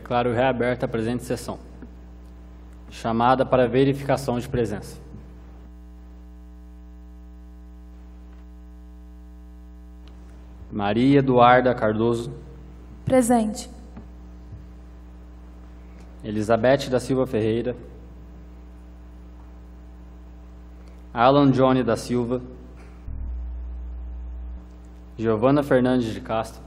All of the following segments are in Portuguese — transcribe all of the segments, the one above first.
Declaro reaberta a presente sessão. Chamada para verificação de presença. Maria Eduarda Cardoso. Presente. Elizabeth da Silva Ferreira. Alan Johnny da Silva. Giovana Fernandes de Castro.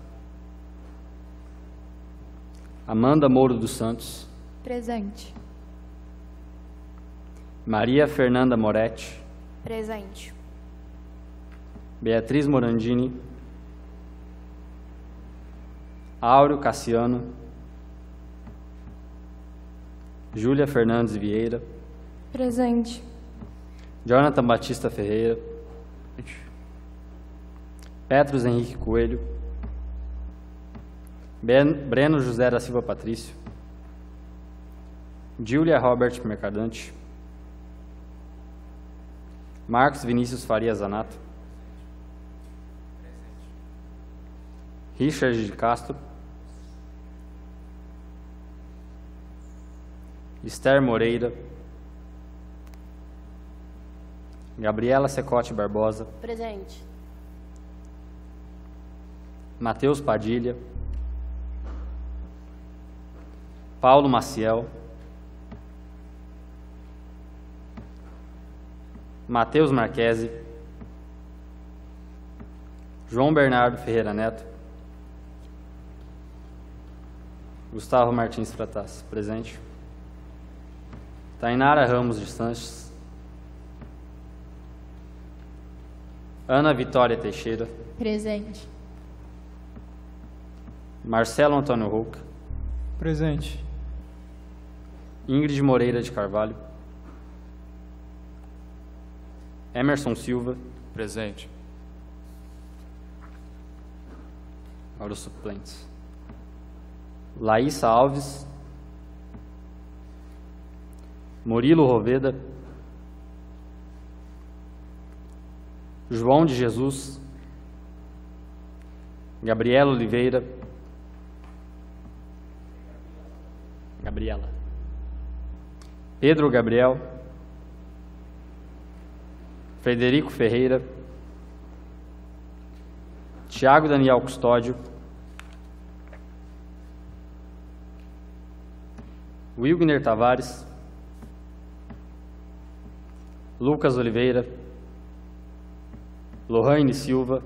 Amanda Mouro dos Santos. Presente. Maria Fernanda Moretti. Presente. Beatriz Morandini. Áureo Cassiano. Júlia Fernandes Vieira. Presente. Jonathan Batista Ferreira. Petros Henrique Coelho. Breno José da Silva Patrício. Júlia Robert Mercadante. Marcos Vinícius Faria Zanato. Richard de Castro. Esther Moreira. Gabriela Secote Barbosa. Presente. Matheus Padilha. Paulo Maciel. Matheus Marquesi. João Bernardo Ferreira Neto. Gustavo Martins Fratas, presente. Tainara Ramos de Sanches. Ana Vitória Teixeira. Presente. Marcelo Antônio Rouca. Presente. Ingrid Moreira de Carvalho. Emerson Silva. Presente. Agora os suplentes. Laísa Alves. Murilo Roveda. João de Jesus. Gabriela Oliveira. Gabriela. Pedro Gabriel. Frederico Ferreira. Tiago Daniel Custódio. Wilgner Tavares. Lucas Oliveira. Lohane Silva.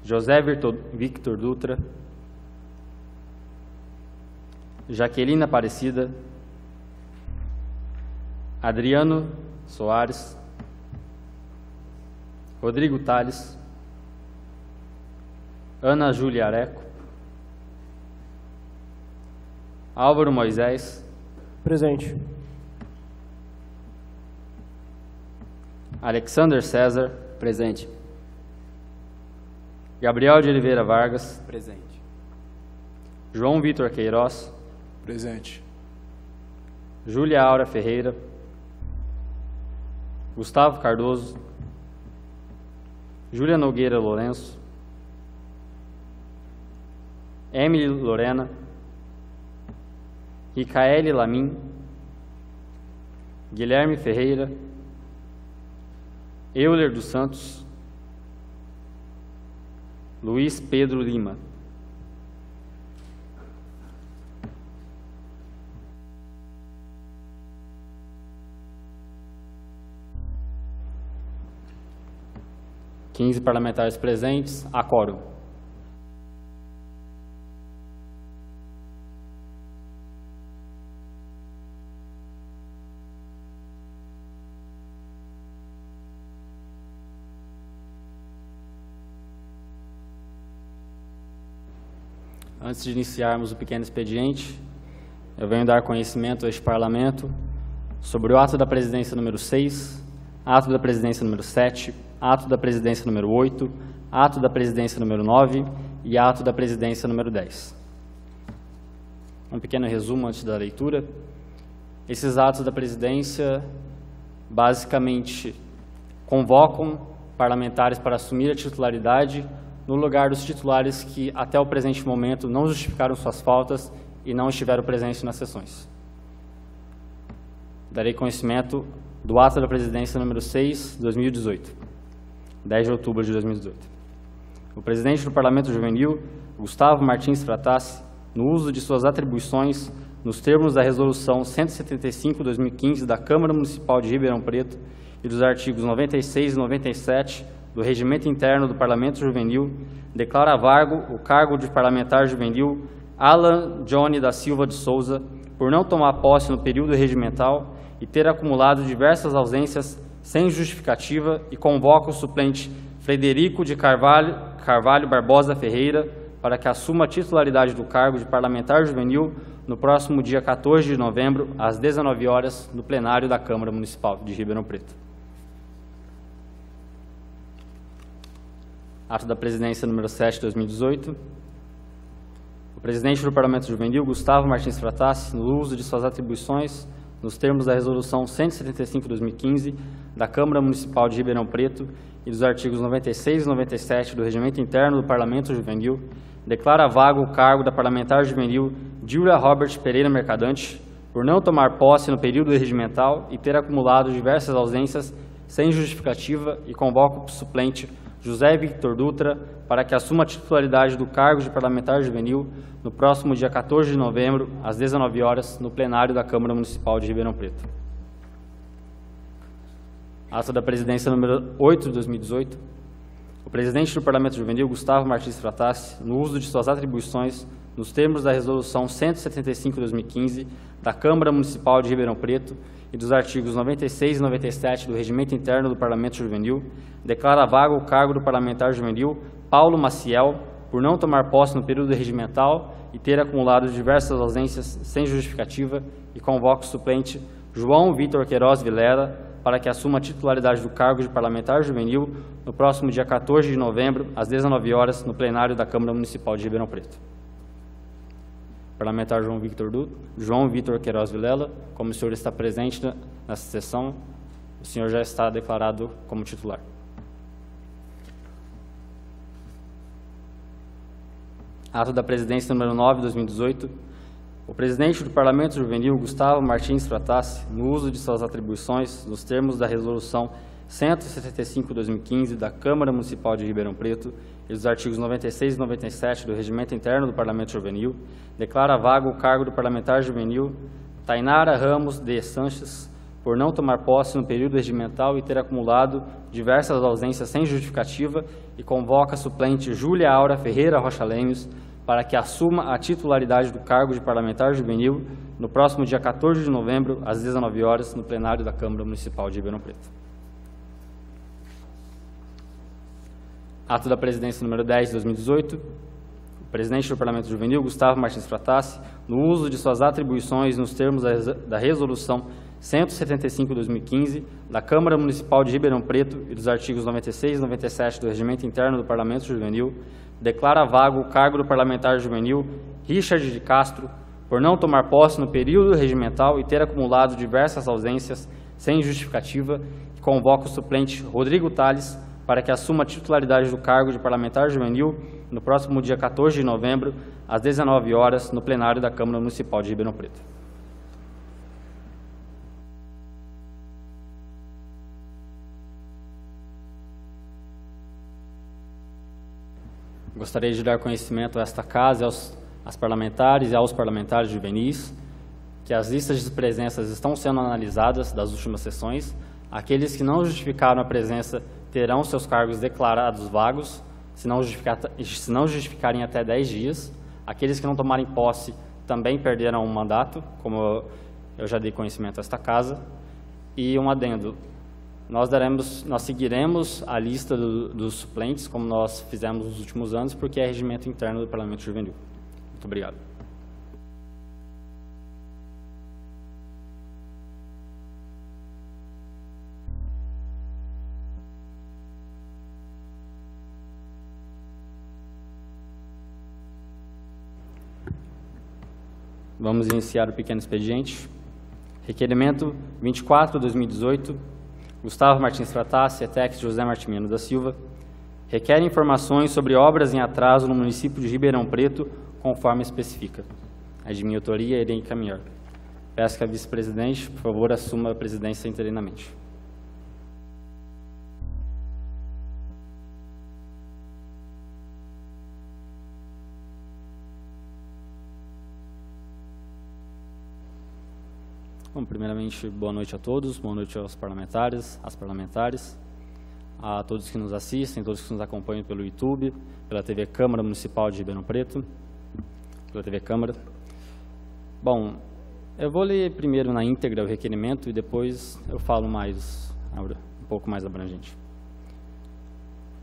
José Victor Dutra. Jaqueline Aparecida. Adriano Soares. Rodrigo Tales. Ana Júlia Areco. Álvaro Moisés. Presente. Alexander César. Presente. Gabriel de Oliveira Vargas. Presente. João Vitor Queiroz. Presente. Júlia Aura Ferreira. Gustavo Cardoso. Júlia Nogueira Lourenço. Emily Lorena. Ricaele Lamin. Guilherme Ferreira. Euler dos Santos. Luiz Pedro Lima. Quinze parlamentares presentes, a quórum. Antes de iniciarmos o pequeno expediente, eu venho dar conhecimento a este Parlamento sobre o ato da presidência número 6, ato da presidência número 7, ato da presidência número 8, ato da presidência número 9 e ato da presidência número 10. Um pequeno resumo antes da leitura. Esses atos da presidência basicamente convocam parlamentares para assumir a titularidade no lugar dos titulares que até o presente momento não justificaram suas faltas e não estiveram presentes nas sessões. Darei conhecimento do ato da presidência número 6, 2018, 10 de outubro de 2018. O presidente do Parlamento Juvenil, Gustavo Martins Fratassi, no uso de suas atribuições, nos termos da Resolução 175/2015 da Câmara Municipal de Ribeirão Preto e dos artigos 96 e 97 do Regimento Interno do Parlamento Juvenil, declara vago o cargo de parlamentar juvenil Alan Johnny da Silva de Souza, por não tomar posse no período regimental e ter acumulado diversas ausências sem justificativa, e convoca o suplente Frederico de Carvalho Barbosa Ferreira para que assuma a titularidade do cargo de parlamentar juvenil no próximo dia 14 de novembro, às 19 horas, no plenário da Câmara Municipal de Ribeirão Preto. Ato da presidência número 7 de 2018. O presidente do Parlamento Juvenil, Gustavo Martins Fratassi, no uso de suas atribuições, nos termos da Resolução 175/2015 da Câmara Municipal de Ribeirão Preto e dos artigos 96 e 97 do Regimento Interno do Parlamento Juvenil, declara vago o cargo da parlamentar juvenil Julia Robert Pereira Mercadante, por não tomar posse no período regimental e ter acumulado diversas ausências sem justificativa, e convoca o suplente José Victor Dutra para que assuma a titularidade do cargo de parlamentar juvenil no próximo dia 14 de novembro, às 19 horas, no plenário da Câmara Municipal de Ribeirão Preto. Ato da presidência número 8 de 2018. O presidente do Parlamento Juvenil, Gustavo Martins Fratassi, no uso de suas atribuições, nos termos da Resolução 175/2015 da Câmara Municipal de Ribeirão Preto e dos artigos 96 e 97 do Regimento Interno do Parlamento Juvenil, declara vago o cargo do parlamentar juvenil Paulo Maciel, por não tomar posse no período regimental e ter acumulado diversas ausências sem justificativa, e convoca o suplente João Vitor Queiroz Vilela para que assuma a titularidade do cargo de parlamentar juvenil no próximo dia 14 de novembro, às 19 horas, no plenário da Câmara Municipal de Ribeirão Preto. Parlamentar João Vitor Queiroz Vilela, como o senhor está presente nessa sessão, o senhor já está declarado como titular. Ato da presidência número 9 de 2018. O presidente do Parlamento Juvenil, Gustavo Martins Fratassi, no uso de suas atribuições, nos termos da Resolução 175/2015 da Câmara Municipal de Ribeirão Preto e dos artigos 96 e 97 do Regimento Interno do Parlamento Juvenil, declara vago o cargo do parlamentar juvenil Tainara Ramos de Sanches, por não tomar posse no período regimental e ter acumulado diversas ausências sem justificativa, e convoca a suplente Júlia Aura Ferreira Rocha Lemos para que assuma a titularidade do cargo de parlamentar juvenil no próximo dia 14 de novembro, às 19 horas, no plenário da Câmara Municipal de Ribeirão Preto. Ato da presidência número 10 de 2018. O presidente do Parlamento Juvenil, Gustavo Martins Fratassi, no uso de suas atribuições nos termos da Resolução 175/2015 da Câmara Municipal de Ribeirão Preto e dos artigos 96 e 97 do Regimento Interno do Parlamento Juvenil, declara vago o cargo do parlamentar juvenil Richard de Castro, por não tomar posse no período regimental e ter acumulado diversas ausências sem justificativa, e convoca o suplente Rodrigo Tales para que assuma a titularidade do cargo de parlamentar juvenil no próximo dia 14 de novembro, às 19 horas, no plenário da Câmara Municipal de Ribeirão Preto. Gostaria de dar conhecimento a esta casa, às parlamentares e aos parlamentares juvenis, que as listas de presenças estão sendo analisadas das últimas sessões. Aqueles que não justificaram a presença terão seus cargos declarados vagos, se não justificarem até 10 dias. Aqueles que não tomarem posse também perderão o mandato, como eu já dei conhecimento a esta casa. E um adendo: nós seguiremos a lista dos suplentes, como nós fizemos nos últimos anos, porque é regimento interno do Parlamento Juvenil. Muito obrigado. Vamos iniciar o pequeno expediente. Requerimento 24/2018. Gustavo Martins Fratassi, ETEC José Martimiano da Silva, requer informações sobre obras em atraso no município de Ribeirão Preto, conforme especifica. é de minha autoria e irei encaminhar. Peço que a vice-presidente, por favor, assuma a presidência interinamente. Bom, primeiramente, boa noite a todos, boa noite aos parlamentares, às parlamentares, a todos que nos assistem, todos que nos acompanham pelo YouTube, pela TV Câmara Municipal de Ribeirão Preto, pela TV Câmara. Bom, eu vou ler primeiro na íntegra o requerimento e depois eu falo um pouco mais abrangente.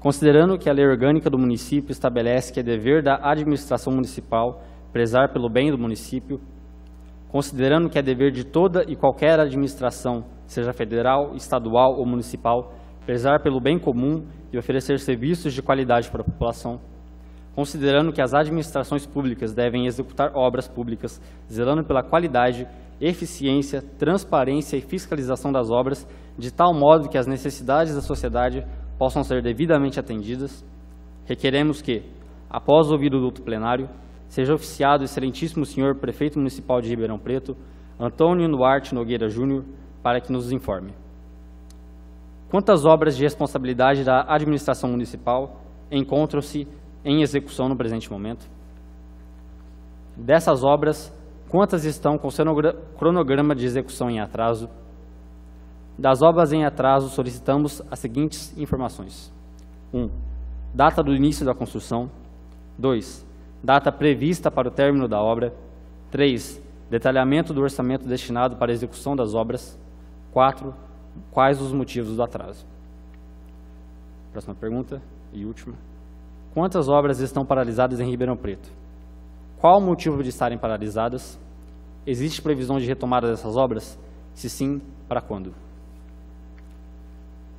Considerando que a lei orgânica do município estabelece que é dever da administração municipal prezar pelo bem do município, considerando que é dever de toda e qualquer administração, seja federal, estadual ou municipal, prezar pelo bem comum e oferecer serviços de qualidade para a população, considerando que as administrações públicas devem executar obras públicas, zelando pela qualidade, eficiência, transparência e fiscalização das obras, de tal modo que as necessidades da sociedade possam ser devidamente atendidas, requeremos que, após ouvir o douto plenário, seja oficiado o excelentíssimo senhor Prefeito Municipal de Ribeirão Preto, Antônio Duarte Nogueira Júnior, para que nos informe. Quantas obras de responsabilidade da administração municipal encontram-se em execução no presente momento? Dessas obras, quantas estão com cronograma de execução em atraso? Das obras em atraso, solicitamos as seguintes informações. 1. Data do início da construção. 2. Data prevista para o término da obra. 3. Detalhamento do orçamento destinado para a execução das obras. 4. Quais os motivos do atraso? Próxima pergunta e última. Quantas obras estão paralisadas em Ribeirão Preto? Qual o motivo de estarem paralisadas? Existe previsão de retomada dessas obras? Se sim, para quando?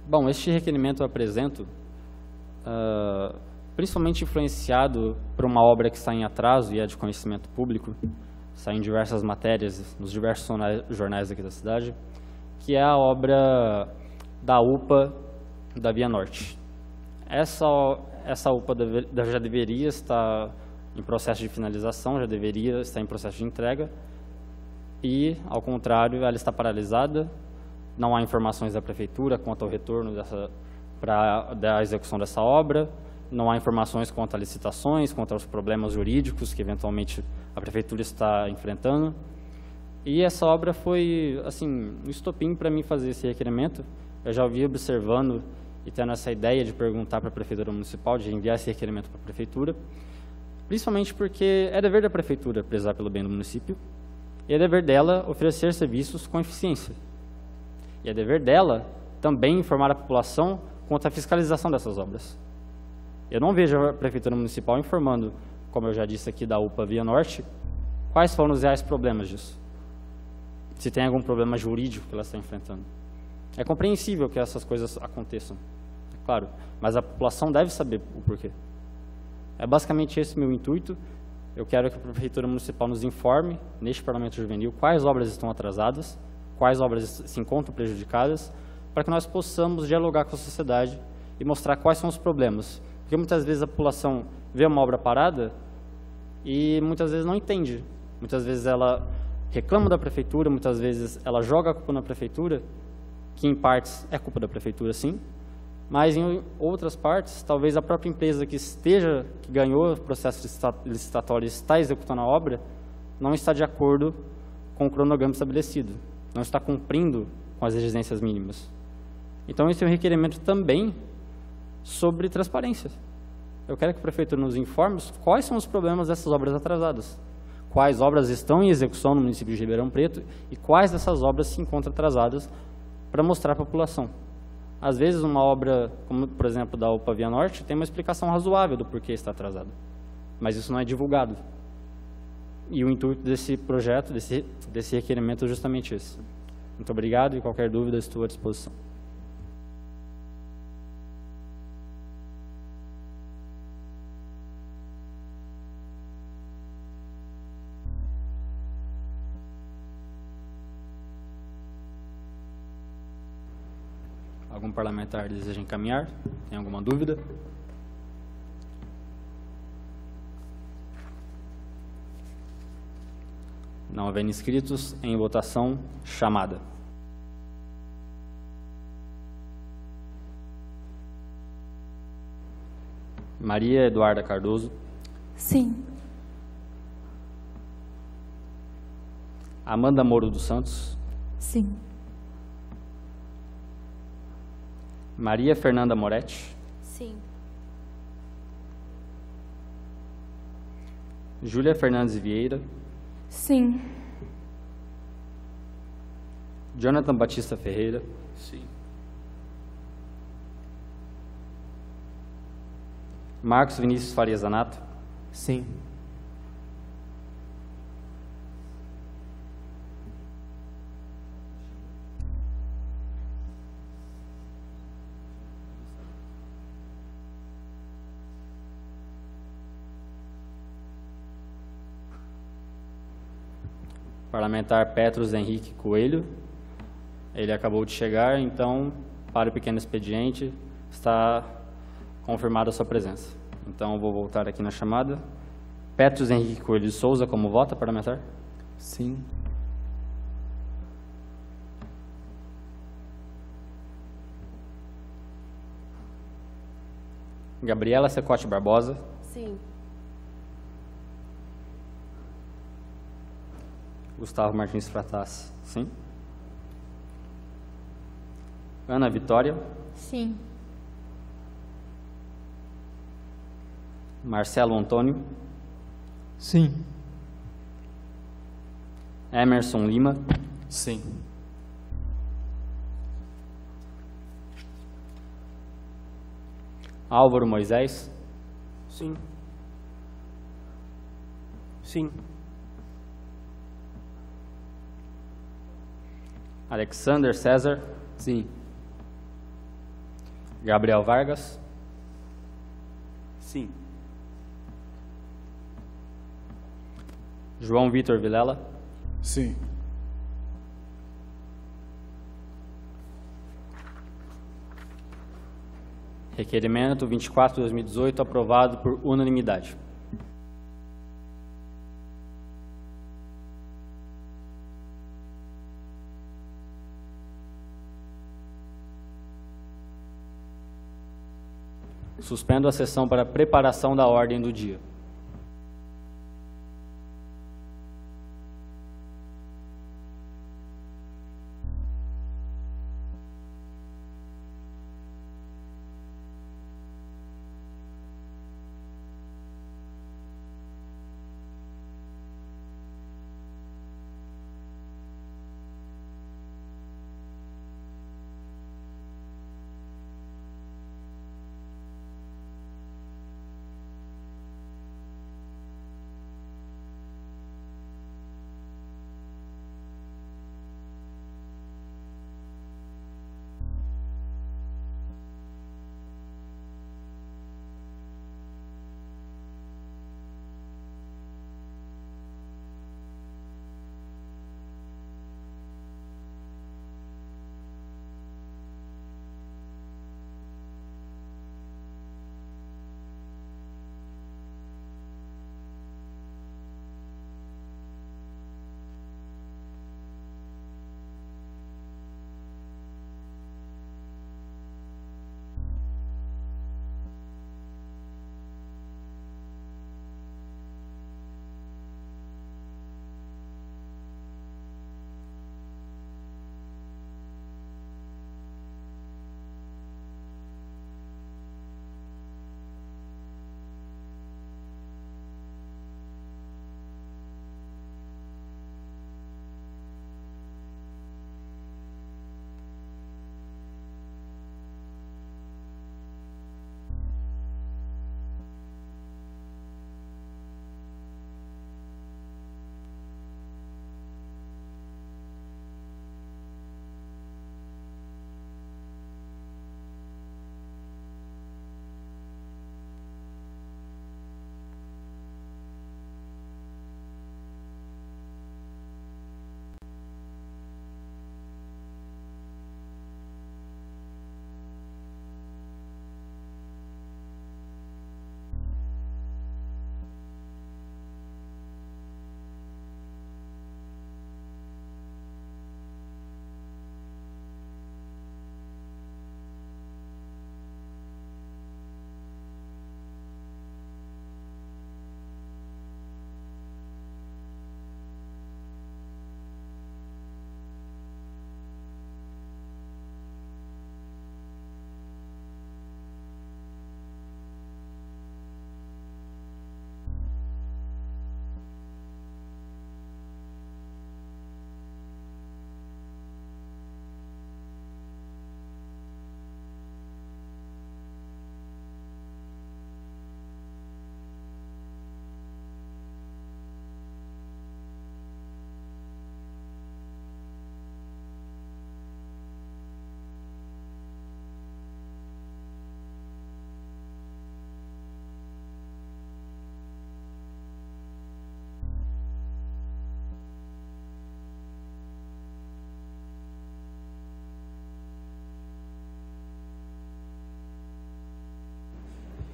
Bom, este requerimento eu apresento principalmente influenciado por uma obra que está em atraso e é de conhecimento público, sai em diversas matérias, nos diversos jornais aqui da cidade, que é a obra da UPA da Via Norte. Essa UPA já deveria estar em processo de finalização, já deveria estar em processo de entrega e, ao contrário, ela está paralisada, não há informações da Prefeitura quanto ao retorno da execução dessa obra, não há informações quanto a licitações, quanto aos problemas jurídicos que, eventualmente, a Prefeitura está enfrentando. E essa obra foi, assim, um estopim para mim fazer esse requerimento. Eu já ouvi observando e tendo essa ideia de perguntar para a Prefeitura Municipal, de enviar esse requerimento para a Prefeitura, principalmente porque é dever da Prefeitura prezar pelo bem do município e é dever dela oferecer serviços com eficiência. E é dever dela também informar a população quanto à fiscalização dessas obras. Eu não vejo a Prefeitura Municipal informando, como eu já disse aqui da UPA Via Norte, quais foram os reais problemas disso. Se tem algum problema jurídico que ela está enfrentando. É compreensível que essas coisas aconteçam, é claro, mas a população deve saber o porquê. É basicamente esse meu intuito. Eu quero que a Prefeitura Municipal nos informe, neste Parlamento Juvenil, quais obras estão atrasadas, quais obras se encontram prejudicadas, para que nós possamos dialogar com a sociedade e mostrar quais são os problemas. Porque muitas vezes a população vê uma obra parada e muitas vezes não entende. Muitas vezes ela reclama da Prefeitura, muitas vezes ela joga a culpa na Prefeitura, que em partes é culpa da Prefeitura, sim, mas em outras partes, talvez a própria empresa que ganhou o processo licitatório e está executando a obra, não está de acordo com o cronograma estabelecido, não está cumprindo com as exigências mínimas. Então, esse é um requerimento também sobre transparência. Eu quero que a Prefeitura nos informe quais são os problemas dessas obras atrasadas, quais obras estão em execução no município de Ribeirão Preto e quais dessas obras se encontram atrasadas para mostrar à população. Às vezes, uma obra, como por exemplo da UPA Via Norte, tem uma explicação razoável do porquê está atrasada, mas isso não é divulgado. E o intuito desse projeto, desse requerimento é justamente esse. Muito obrigado e qualquer dúvida estou à disposição. Algum parlamentar deseja encaminhar? Tem alguma dúvida? Não havendo inscritos, em votação, chamada. Maria Eduarda Cardoso. Sim. Amanda Moro dos Santos. Sim. Maria Fernanda Moretti. Sim. Júlia Fernandes Vieira. Sim. Jonathan Batista Ferreira. Sim. Marcos Vinícius Farias Zanato. Sim. Parlamentar Petros Henrique Coelho. Ele acabou de chegar, então, para o pequeno expediente, está confirmada a sua presença. Então, eu vou voltar aqui na chamada. Petros Henrique Coelho de Souza, como vota, parlamentar? Sim. Gabriela Secote Barbosa. Sim. Gustavo Martins Fratas, sim. Ana Vitória. Sim. Marcelo Antônio. Sim. Emerson Lima. Sim. Álvaro Moisés. Sim. Sim. Alexander César. Sim. Gabriel Vargas. Sim. João Vitor Vilela. Sim. Requerimento 24/2018, aprovado por unanimidade. Suspendo a sessão para preparação da ordem do dia.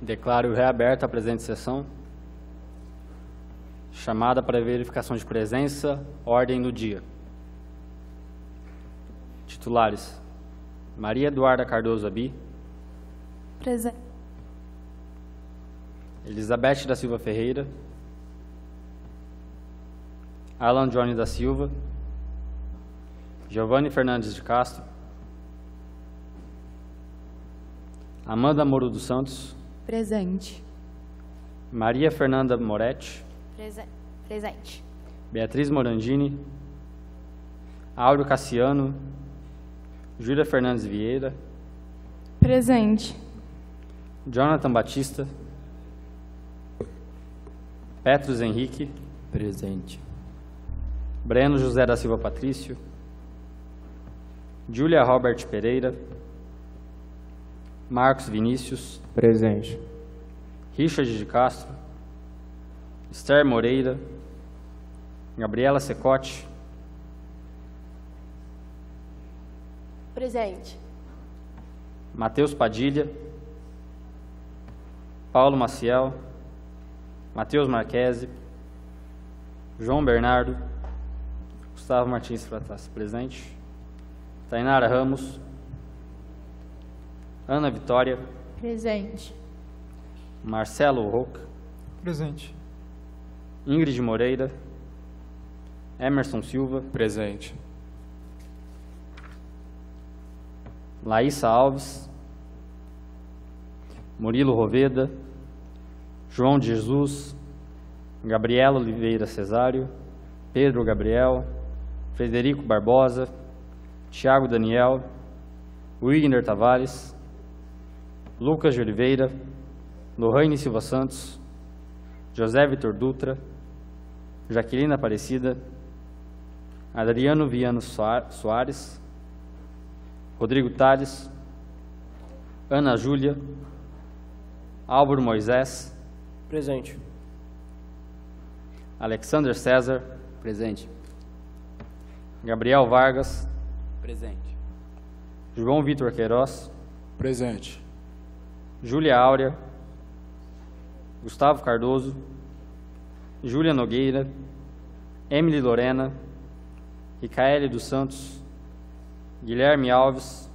Declaro reaberta a presente sessão. Chamada para verificação de presença, ordem do dia. Titulares: Maria Eduarda Cardoso Abi, Presente. Elizabeth da Silva Ferreira, Alan Johnny da Silva, Giovanni Fernandes de Castro, Amanda Moro dos Santos, Presente. Maria Fernanda Moretti, Presente. Beatriz Morandini, Áureo Cassiano, Júlia Fernandes Vieira, Presente. Jonathan Batista, Petros Henrique, Presente. Breno José da Silva Patrício, Júlia Robert Pereira, Marcos Vinícius, Presente. Richard de Castro, Esther Moreira, Gabriela Secote, Presente. Matheus Padilha, Paulo Maciel, Matheus Marquese, João Bernardo, Gustavo Martins Fratassi, presente, Tainara Ramos, Ana Vitória, Presente. Marcelo Roca, Presente. Ingrid Moreira, Emerson Silva, Presente. Laísa Alves, Murilo Roveda, João de Jesus, Gabriela Oliveira Cesário, Pedro Gabriel, Frederico Barbosa, Thiago Daniel, Wigner Tavares, Lucas de Oliveira, Lohane Silva Santos, José Vitor Dutra, Jaqueline Aparecida, Adriano Viano Soares, Rodrigo Tales, Ana Júlia, Álvaro Moisés, Presente. Alexander César, Presente. Gabriel Vargas, Presente. João Vitor Queiroz, Presente. Júlia Áurea, Gustavo Cardoso, Júlia Nogueira, Emily Lorena, Ricaele dos Santos, Guilherme Alves,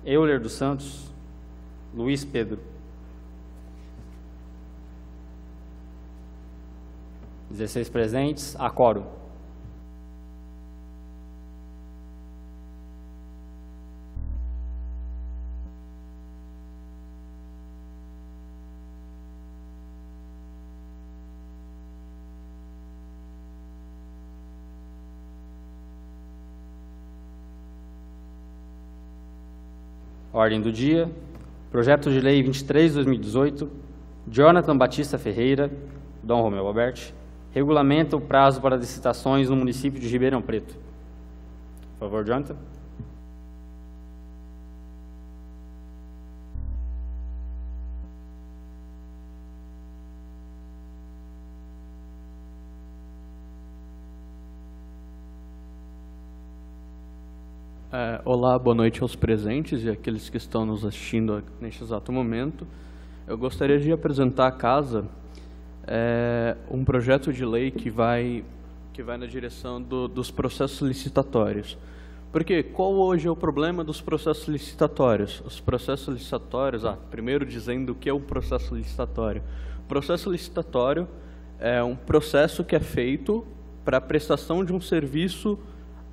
Euler dos Santos, Luiz Pedro. 16 presentes, a quórum. Ordem do dia, projeto de lei 23/2018, Jonathan Batista Ferreira, Dom Romeu Alberti, regulamenta o prazo para licitações no município de Ribeirão Preto. Por favor, Jonathan. Olá, boa noite aos presentes e àqueles que estão nos assistindo neste exato momento. Eu gostaria de apresentar à casa um projeto de lei que vai na direção dos processos licitatórios. Porque qual hoje é o problema dos processos licitatórios? Os processos licitatórios, primeiro dizendo o que é um processo licitatório. O processo licitatório é um processo que é feito para a prestação de um serviço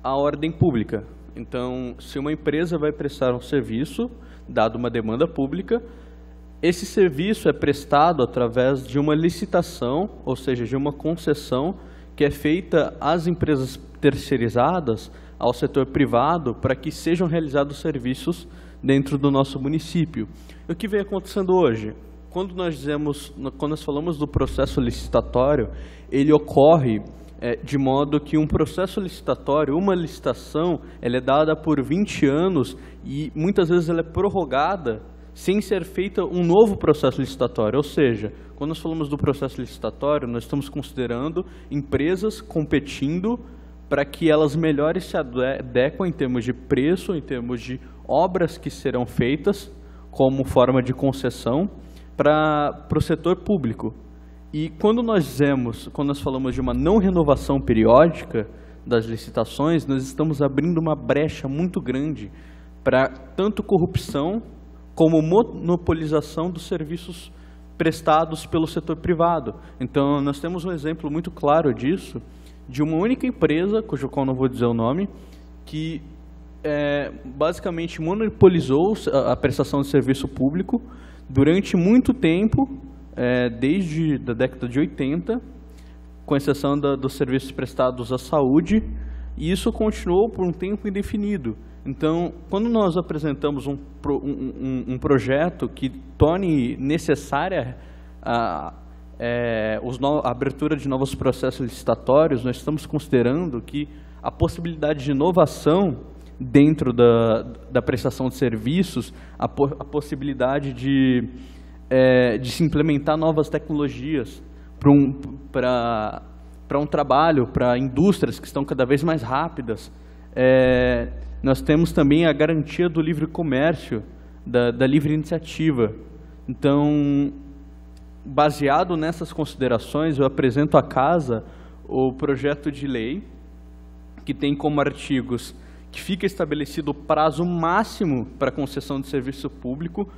à ordem pública. Então, se uma empresa vai prestar um serviço, dado uma demanda pública, esse serviço é prestado através de uma licitação, ou seja, de uma concessão que é feita às empresas terceirizadas, ao setor privado, para que sejam realizados serviços dentro do nosso município. E o que vem acontecendo hoje? Quando nós falamos do processo licitatório, ele ocorre de modo que um processo licitatório, uma licitação, ela é dada por 20 anos e muitas vezes ela é prorrogada sem ser feita um novo processo licitatório. Ou seja, quando nós falamos do processo licitatório, nós estamos considerando empresas competindo para que elas melhores se adequem em termos de preço, em termos de obras que serão feitas como forma de concessão, para o setor público. E quando nós falamos de uma não renovação periódica das licitações, nós estamos abrindo uma brecha muito grande para tanto corrupção como monopolização dos serviços prestados pelo setor privado. Então, nós temos um exemplo muito claro disso, de uma única empresa, cujo qual não vou dizer o nome, que basicamente monopolizou a prestação de serviço público durante muito tempo, desde a década de 80, com exceção dos serviços prestados à saúde, e isso continuou por um tempo indefinido. Então, quando nós apresentamos um projeto que torne necessária a abertura de novos processos licitatórios, nós estamos considerando que a possibilidade de inovação dentro da prestação de serviços, a possibilidade de se implementar novas tecnologias para um trabalho, para indústrias que estão cada vez mais rápidas. Nós temos também a garantia do livre comércio, da livre iniciativa. Então, baseado nessas considerações, eu apresento à Casa o projeto de lei, que tem como artigos que fica estabelecido o prazo máximo para concessão de serviço público,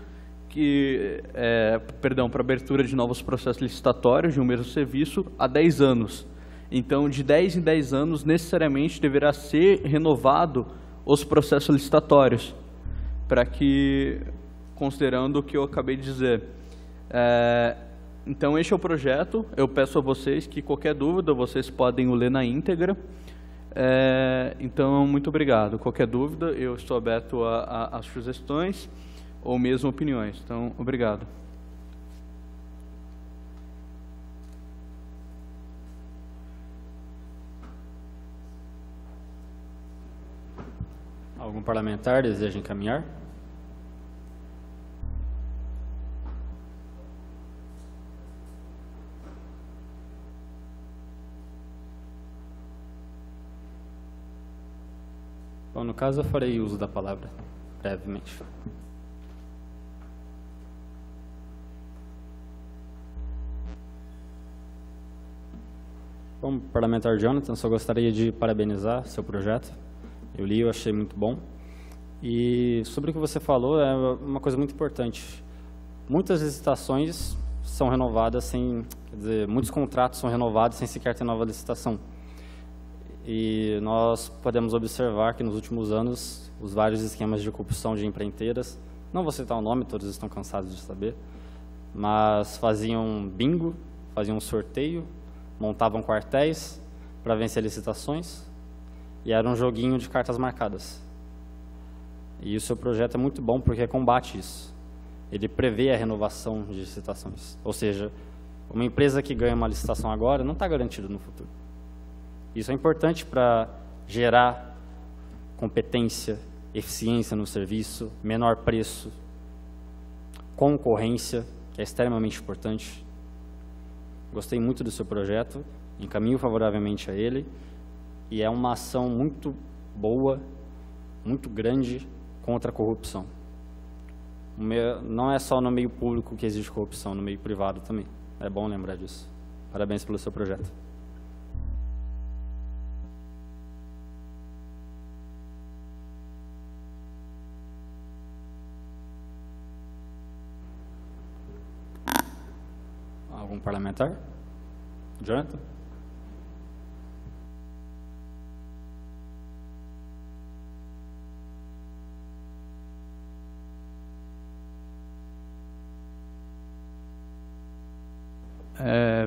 para abertura de novos processos licitatórios de um mesmo serviço a 10 anos. Então, de 10 em 10 anos, necessariamente deverá ser renovado os processos licitatórios, para que, considerando o que eu acabei de dizer. Então, este é o projeto. Eu peço a vocês que qualquer dúvida, vocês podem o ler na íntegra. Então, muito obrigado. Qualquer dúvida, eu estou aberto a sugestões ou mesmo opiniões. Então, obrigado. Algum parlamentar deseja encaminhar? Bom, no caso, eu farei uso da palavra brevemente. Bom, parlamentar Jonathan, só gostaria de parabenizar seu projeto. Eu li, eu achei muito bom. E sobre o que você falou, é uma coisa muito importante. Muitas licitações são renovadas muitos contratos são renovados sem sequer ter nova licitação. E nós podemos observar que nos últimos anos, os vários esquemas de corrupção de empreiteiras, não vou citar o nome, todos estão cansados de saber, mas faziam bingo, faziam sorteio, montavam quartéis para vencer licitações, e era um joguinho de cartas marcadas. E o seu projeto é muito bom porque combate isso. Ele prevê a renovação de licitações. Ou seja, uma empresa que ganha uma licitação agora não está garantida no futuro. Isso é importante para gerar competência, eficiência no serviço, menor preço, concorrência, que é extremamente importante. Gostei muito do seu projeto, encaminho favoravelmente a ele, e é uma ação muito boa, muito grande contra a corrupção. Não é só no meio público que existe corrupção, no meio privado também. É bom lembrar disso. Parabéns pelo seu projeto. Algum parlamentar? Jonathan?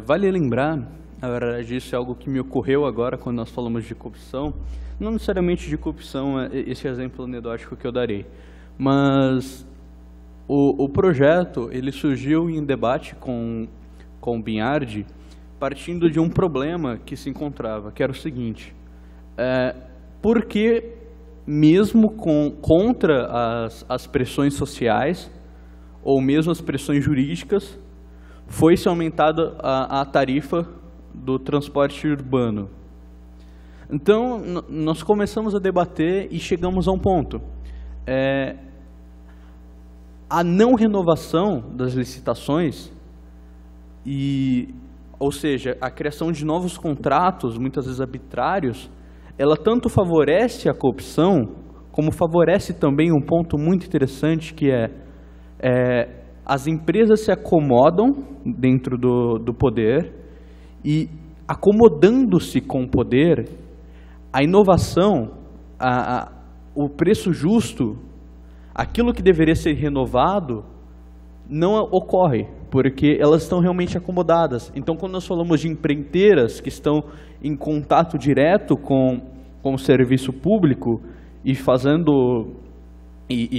Vale lembrar, na verdade isso é algo que me ocorreu agora quando nós falamos de corrupção, não necessariamente de corrupção, esse exemplo anedótico que eu darei, mas o projeto ele surgiu em debate com o Binhardi, partindo de um problema que se encontrava, que era o seguinte: por que mesmo contra as pressões sociais, ou mesmo as pressões jurídicas, foi-se aumentada a tarifa do transporte urbano? Então, nós começamos a debater e chegamos a um ponto. a não renovação das licitações, ou seja, a criação de novos contratos, muitas vezes arbitrários, ela tanto favorece a corrupção, como favorece também um ponto muito interessante, que as empresas se acomodam dentro do poder, e acomodando-se com o poder, a inovação, o preço justo, aquilo que deveria ser renovado, não ocorre, porque elas estão realmente acomodadas. Então, quando nós falamos de empreiteiras que estão em contato direto com o serviço público e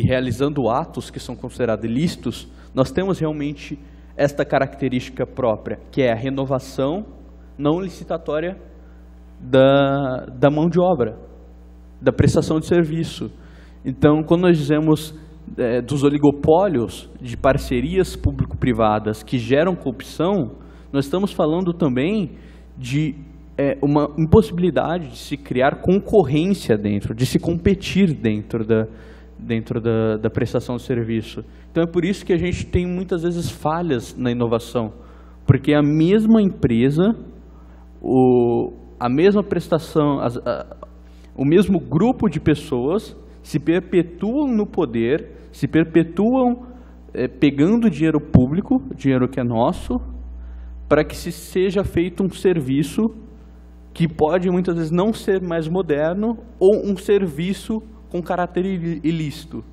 realizando atos que são considerados ilícitos, nós temos realmente esta característica própria, que é a renovação não licitatória da mão de obra, da prestação de serviço. Então, quando nós dizemos dos oligopólios de parcerias público-privadas que geram corrupção, nós estamos falando também de uma impossibilidade de se criar concorrência dentro, de se competir dentro da prestação de serviço. Então, é por isso que a gente tem muitas vezes falhas na inovação, porque a mesma empresa, a mesma prestação, o mesmo grupo de pessoas se perpetuam no poder, se perpetuam pegando dinheiro público, dinheiro que é nosso, para que se seja feito um serviço que pode muitas vezes não ser mais moderno ou um serviço com caráter ilícito.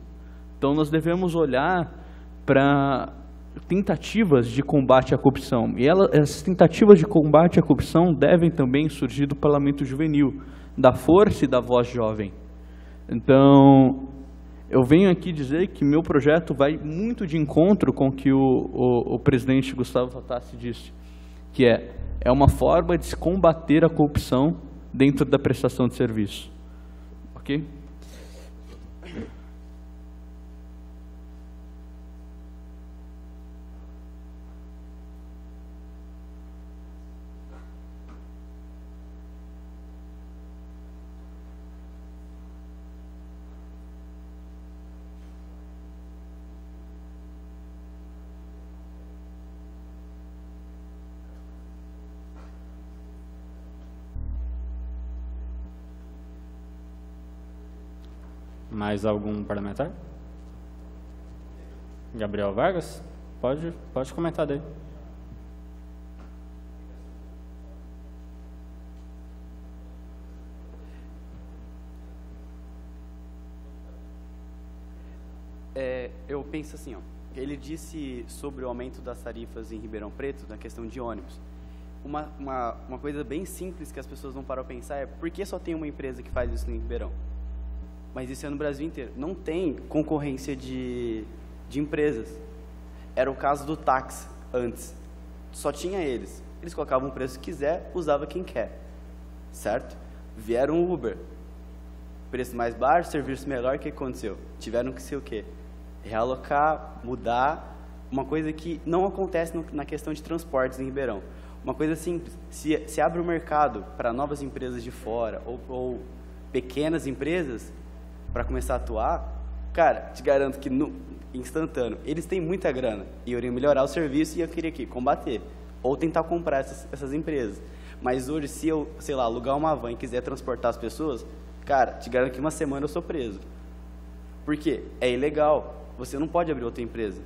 Então nós devemos olhar para tentativas de combate à corrupção. E essas tentativas de combate à corrupção devem também surgir do Parlamento Juvenil, da força e da voz jovem. Então, eu venho aqui dizer que meu projeto vai muito de encontro com o que o presidente Gustavo Vatassi disse, que é uma forma de se combater a corrupção dentro da prestação de serviço. Ok? Mais algum parlamentar? Gabriel Vargas? Pode comentar daí. Eu penso assim, ó, ele disse sobre o aumento das tarifas em Ribeirão Preto, na questão de ônibus. Uma coisa bem simples que as pessoas não param a pensar é por que só tem uma empresa que faz isso em Ribeirão? Mas isso é no Brasil inteiro. Não tem concorrência de empresas. Era o caso do táxi antes. Só tinha eles. Eles colocavam o preço que quiser, usava quem quer. Certo? Vieram o Uber. Preço mais baixo, serviço melhor, o que aconteceu? Tiveram que ser o quê? Realocar, mudar. Uma coisa que não acontece na questão de transportes em Ribeirão. Uma coisa simples. Se abre o mercado para novas empresas de fora ou pequenas empresas, para começar a atuar, cara, te garanto que instantâneo, eles têm muita grana e iriam melhorar o serviço e eu queria aqui combater, ou tentar comprar essas empresas. Mas hoje, se eu, sei lá, alugar uma van e quiser transportar as pessoas, cara, te garanto que uma semana eu sou preso. Por quê? É ilegal, você não pode abrir outra empresa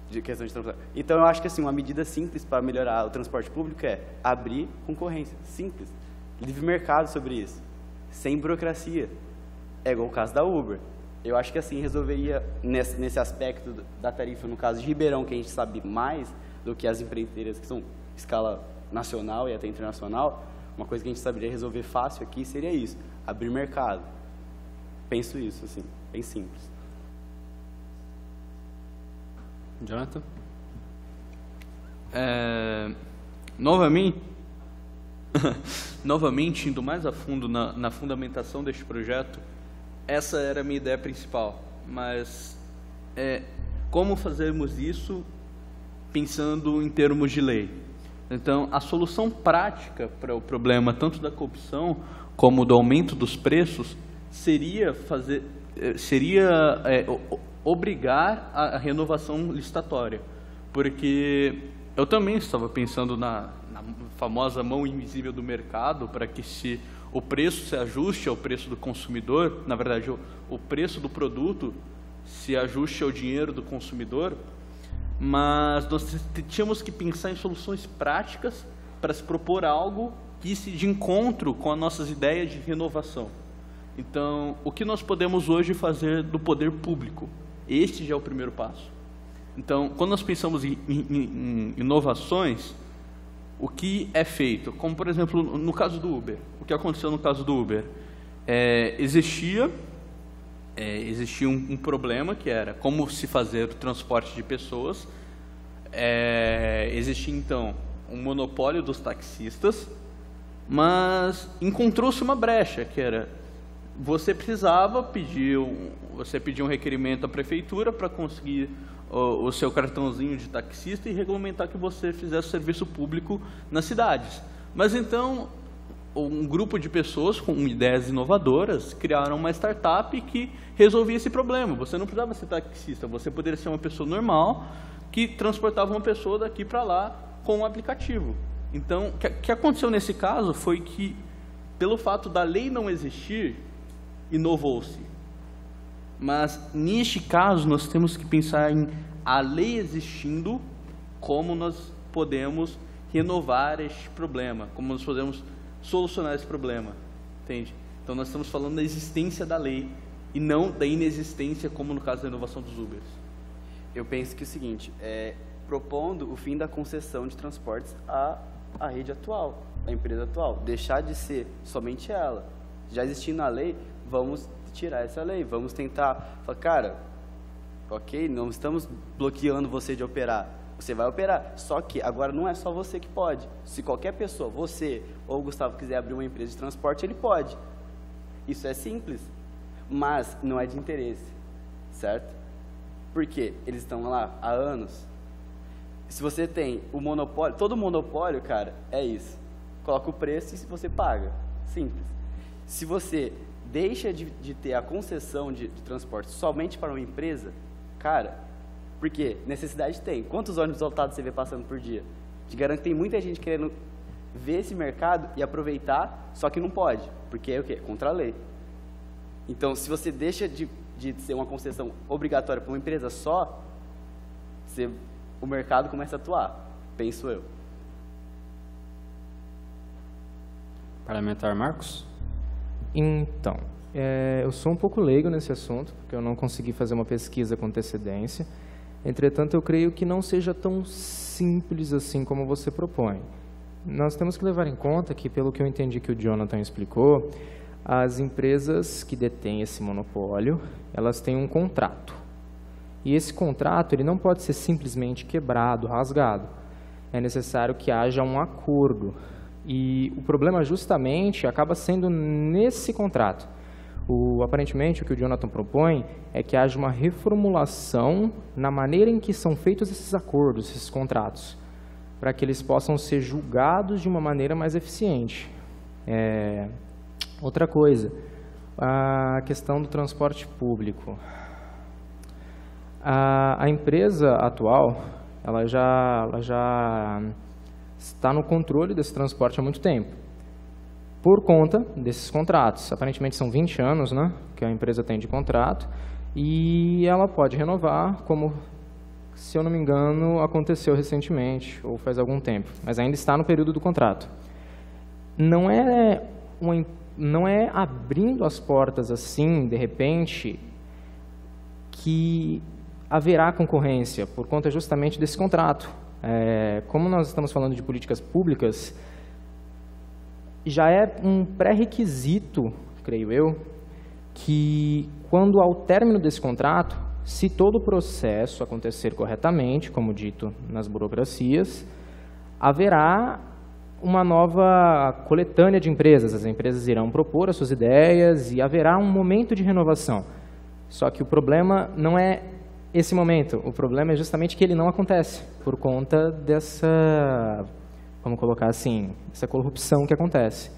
de questão de transporte. Então eu acho que assim, uma medida simples para melhorar o transporte público é abrir concorrência, simples, livre mercado sobre isso, sem burocracia. É igual o caso da Uber. Eu acho que assim resolveria, nesse aspecto da tarifa, no caso de Ribeirão, que a gente sabe mais do que as empreiteiras que são escala nacional e até internacional, uma coisa que a gente saberia resolver fácil aqui seria isso, abrir mercado. Penso isso, assim, bem simples. Jonathan? Novamente, indo mais a fundo na fundamentação deste projeto, essa era a minha ideia principal, mas como fazermos isso pensando em termos de lei? Então, a solução prática para o problema tanto da corrupção como do aumento dos preços seria obrigar a renovação licitatória, porque eu também estava pensando na famosa mão invisível do mercado, para que o preço se ajuste ao preço do consumidor, na verdade, o preço do produto se ajuste ao dinheiro do consumidor, mas nós tínhamos que pensar em soluções práticas para se propor algo que se de encontro com as nossas ideias de renovação. Então, o que nós podemos hoje fazer do poder público? Este já é o primeiro passo. Então, quando nós pensamos em inovações, o que é feito? Como, por exemplo, no caso do Uber. O que aconteceu no caso do Uber? Existia um problema que era como se fazer o transporte de pessoas. Existia, então, um monopólio dos taxistas, mas encontrou-se uma brecha, que era você precisava pedir um requerimento à prefeitura para conseguir o seu cartãozinho de taxista e regulamentar que você fizesse serviço público nas cidades. Mas então, um grupo de pessoas com ideias inovadoras criaram uma startup que resolvia esse problema. Você não precisava ser taxista, você poderia ser uma pessoa normal que transportava uma pessoa daqui para lá com um aplicativo. Então, o que aconteceu nesse caso foi que, pelo fato da lei não existir, inovou-se. Mas, neste caso, nós temos que pensar em a lei existindo, como nós podemos renovar este problema, como nós podemos solucionar esse problema, entende? Então, nós estamos falando da existência da lei e não da inexistência, como no caso da inovação dos Ubers. Eu penso que é o seguinte, propondo o fim da concessão de transportes à rede atual, à empresa atual, deixar de ser somente ela. Já existindo a lei, vamos tirar essa lei, vamos tentar falar, cara, ok, não estamos bloqueando você de operar, você vai operar, só que agora não é só você que pode. Se qualquer pessoa, você ou o Gustavo quiser abrir uma empresa de transporte, ele pode. Isso é simples, mas não é de interesse, certo? Porque eles estão lá há anos. Se você tem o monopólio, todo monopólio, cara, é isso. Coloca o preço e você paga. Simples. Se você deixa de ter a concessão de transporte somente para uma empresa, cara, porque necessidade tem. Quantos ônibus lotados você vê passando por dia? Te garanto que tem muita gente querendo ver esse mercado e aproveitar, só que não pode, porque é o quê? Contra a lei. Então, se você deixa de ser uma concessão obrigatória para uma empresa só, o mercado começa a atuar, penso eu. Parlamentar Marcos? Então, eu sou um pouco leigo nesse assunto, porque eu não consegui fazer uma pesquisa com antecedência. Entretanto, eu creio que não seja tão simples assim como você propõe. Nós temos que levar em conta que, pelo que eu entendi que o Jonathan explicou, as empresas que detêm esse monopólio, elas têm um contrato. E esse contrato ele não pode ser simplesmente quebrado, rasgado. É necessário que haja um acordo. E o problema justamente acaba sendo nesse contrato. Aparentemente, o que o Jonathan propõe é que haja uma reformulação na maneira em que são feitos esses acordos, esses contratos, para que eles possam ser julgados de uma maneira mais eficiente. Outra coisa, a questão do transporte público. A empresa atual, ela já está no controle desse transporte há muito tempo, por conta desses contratos. Aparentemente são 20 anos, né, que a empresa tem de contrato, e ela pode renovar, como, se eu não me engano, aconteceu recentemente, ou faz algum tempo, mas ainda está no período do contrato. Não é abrindo as portas assim, de repente, que haverá concorrência, por conta justamente desse contrato. Como nós estamos falando de políticas públicas, já é um pré-requisito, creio eu, que quando ao término desse contrato, se todo o processo acontecer corretamente, como dito nas burocracias, haverá uma nova coletânea de empresas. As empresas irão propor as suas ideias e haverá um momento de renovação. Só que o problema não é esse momento, o problema é justamente que ele não acontece, por conta dessa, vamos colocar assim, essa corrupção que acontece.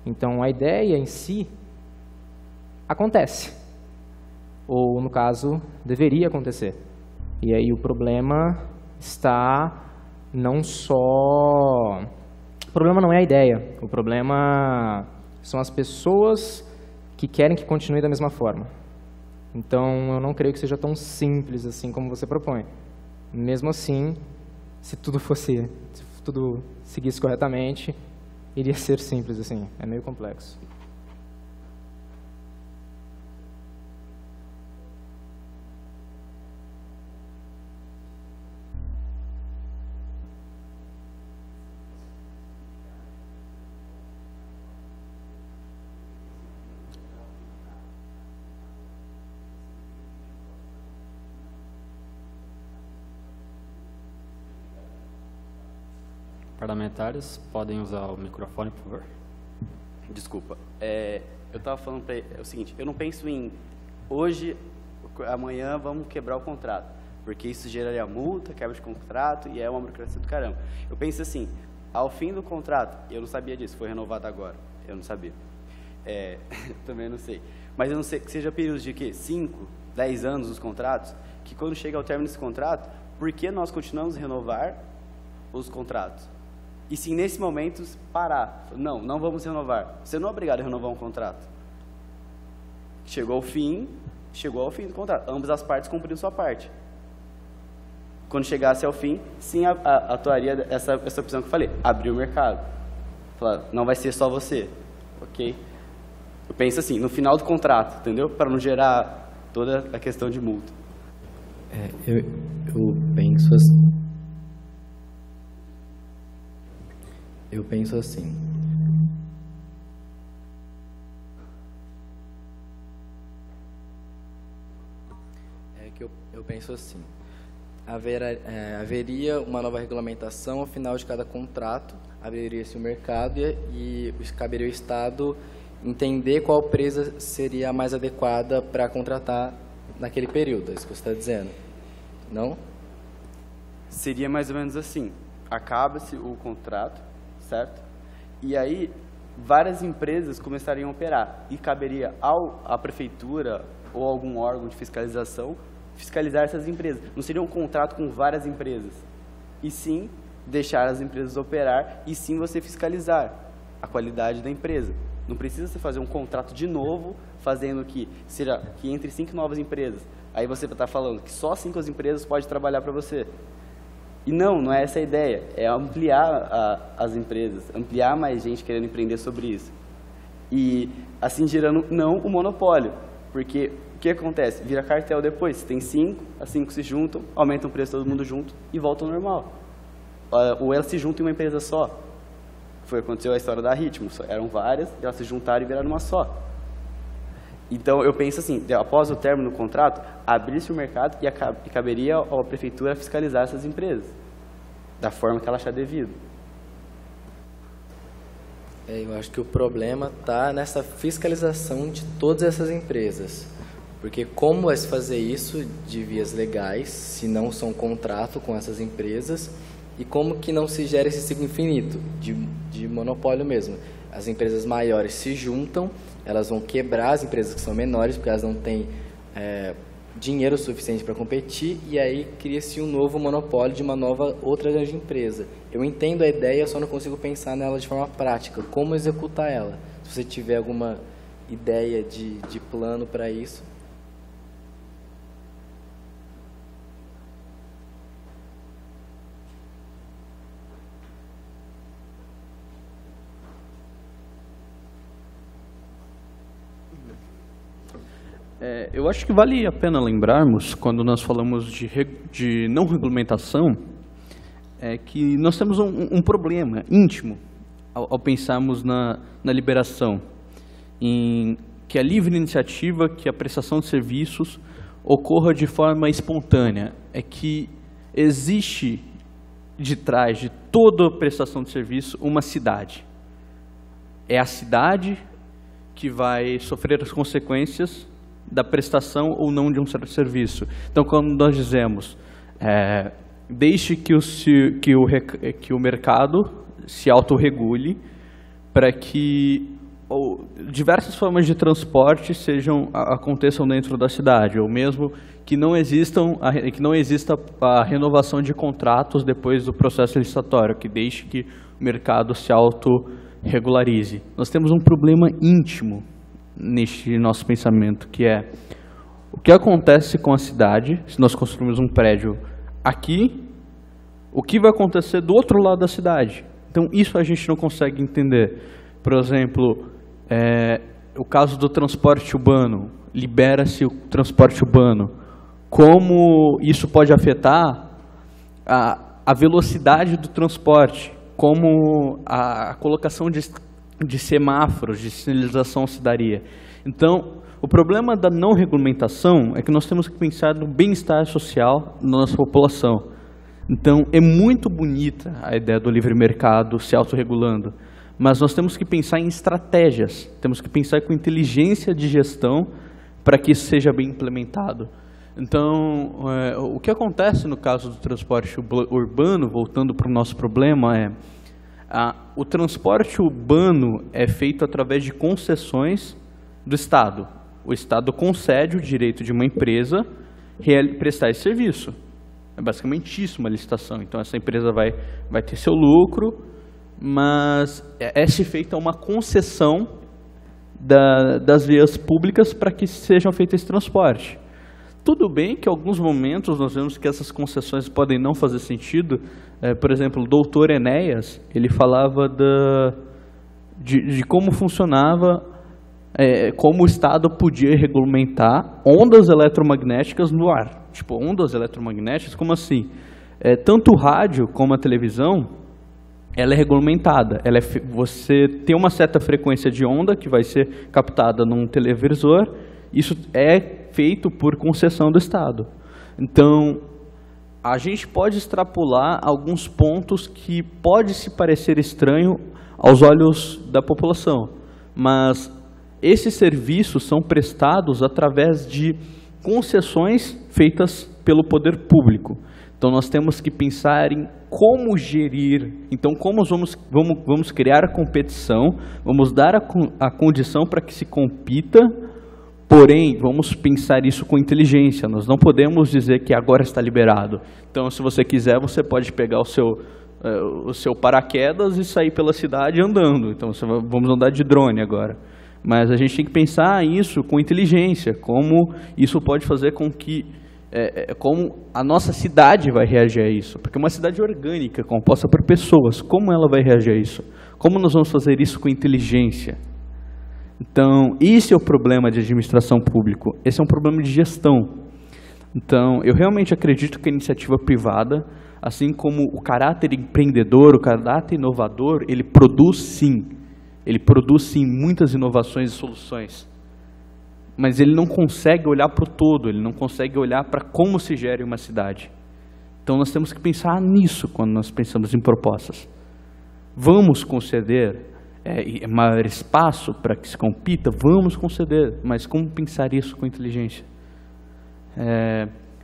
Então, a ideia em si acontece, ou, no caso, deveria acontecer. E aí o problema está não só... O problema não é a ideia, o problema são as pessoas que querem que continue da mesma forma. Então, eu não creio que seja tão simples assim como você propõe. Mesmo assim, se tudo seguisse corretamente, iria ser simples assim, é meio complexo. Parlamentares podem usar o microfone, por favor. Desculpa. Eu estava falando para ele o seguinte, eu não penso em hoje, amanhã vamos quebrar o contrato, porque isso geraria multa, quebra de contrato e é uma burocracia do caramba. Eu penso assim, ao fim do contrato, eu não sabia disso, foi renovado agora, eu não sabia. Também não sei. Mas eu não sei que seja períodos de quê? 5, 10 anos os contratos, que quando chega ao término desse contrato, por que nós continuamos a renovar os contratos? E se nesse momento parar, não vamos renovar. Você não é obrigado a renovar um contrato. Chegou ao fim do contrato. Ambas as partes cumpriram sua parte. Quando chegasse ao fim, sim, atuaria essa opção que eu falei, abrir o mercado. Falar, não vai ser só você, ok? Eu penso assim, no final do contrato, entendeu? Para não gerar toda a questão de multa. Eu penso assim. Eu penso assim. Eu penso assim. Haveria uma nova regulamentação ao final de cada contrato, abriria-se o mercado e caberia ao Estado entender qual empresa seria a mais adequada para contratar naquele período. É isso que você está dizendo, não? Seria mais ou menos assim. Acaba-se o contrato, certo? E aí, várias empresas começariam a operar. E caberia à prefeitura ou algum órgão de fiscalização fiscalizar essas empresas. Não seria um contrato com várias empresas. E sim, deixar as empresas operar e sim você fiscalizar a qualidade da empresa. Não precisa você fazer um contrato de novo, fazendo que entre 5 novas empresas. Aí você está falando que só 5 empresas podem trabalhar para você. E não é essa a ideia, é ampliar as empresas, ampliar mais gente querendo empreender sobre isso. E assim gerando não o monopólio, porque o que acontece? Vira cartel depois, tem 5, as 5 se juntam, aumentam o preço todo mundo junto e voltam ao normal. Ou elas se juntam em uma empresa só. Aconteceu a história da Ritmo, eram várias, elas se juntaram e viraram uma só. Então eu penso assim, após o término do contrato, abrir-se o mercado e caberia à prefeitura fiscalizar essas empresas, da forma que ela achar devido. Eu acho que o problema está nessa fiscalização de todas essas empresas. Porque como vai se fazer isso de vias legais, se não são contrato com essas empresas, e como que não se gera esse ciclo infinito de monopólio mesmo. As empresas maiores se juntam, elas vão quebrar as empresas que são menores, porque elas não têm dinheiro suficiente para competir, e aí cria-se um novo monopólio de uma outra grande empresa. Eu entendo a ideia, só não consigo pensar nela de forma prática. Como executar ela? Se você tiver alguma ideia de plano para isso. Eu acho que vale a pena lembrarmos, quando nós falamos de não regulamentação, que nós temos um problema íntimo ao pensarmos na liberação, em que a livre iniciativa, que a prestação de serviços ocorra de forma espontânea. É que existe de trás de toda prestação de serviço uma cidade. É a cidade que vai sofrer as consequências da prestação ou não de um certo serviço. Então, quando nós dizemos, deixe que o mercado se autorregule para que diversas formas de transporte aconteçam dentro da cidade, ou mesmo que não exista a renovação de contratos depois do processo licitatório, que deixe que o mercado se autorregularize. Nós temos um problema íntimo neste nosso pensamento, que é o que acontece com a cidade se nós construirmos um prédio aqui, o que vai acontecer do outro lado da cidade. Então, isso a gente não consegue entender. Por exemplo, o caso do transporte urbano, libera-se o transporte urbano. Como isso pode afetar a velocidade do transporte, como a colocação de semáforos, de sinalização se daria. Então, o problema da não regulamentação é que nós temos que pensar no bem-estar social da nossa população. Então, é muito bonita a ideia do livre mercado se autorregulando, mas nós temos que pensar em estratégias, temos que pensar com inteligência de gestão para que isso seja bem implementado. Então, o que acontece no caso do transporte urbano, voltando para o nosso problema, o transporte urbano é feito através de concessões do Estado. O Estado concede o direito de uma empresa prestar esse serviço. É basicamente isso, uma licitação. Então, essa empresa vai ter seu lucro, mas é-se feita uma concessão das vias públicas para que sejam feito esse transporte. Tudo bem que em alguns momentos nós vemos que essas concessões podem não fazer sentido. Por exemplo, o doutor Enéas, ele falava de como funcionava, como o Estado podia regulamentar ondas eletromagnéticas no ar. Tipo, ondas eletromagnéticas, como assim? Tanto o rádio como a televisão, ela é regulamentada. Você tem uma certa frequência de onda que vai ser captada num televisor. Isso é feito por concessão do Estado. Então, a gente pode extrapolar alguns pontos que pode se parecer estranho aos olhos da população, mas esses serviços são prestados através de concessões feitas pelo poder público. Então, nós temos que pensar em como gerir. Então, como vamos criar a competição, vamos dar a condição para que se compita, porém, vamos pensar isso com inteligência. Nós não podemos dizer que agora está liberado. Então, se você quiser, você pode pegar o seu paraquedas e sair pela cidade andando. Então, vamos andar de drone agora. Mas a gente tem que pensar isso com inteligência, como isso pode fazer com que, como a nossa cidade vai reagir a isso. Porque uma cidade orgânica, composta por pessoas, como ela vai reagir a isso? Como nós vamos fazer isso com inteligência? Então, esse é o problema de administração pública, esse é um problema de gestão. Então, eu realmente acredito que a iniciativa privada, assim como o caráter empreendedor, o caráter inovador, ele produz sim muitas inovações e soluções. Mas ele não consegue olhar para o todo, ele não consegue olhar para como se gere uma cidade. Então nós temos que pensar nisso quando nós pensamos em propostas. Vamos conceder maior espaço para que se compita? Vamos conceder, mas como pensar isso com inteligência?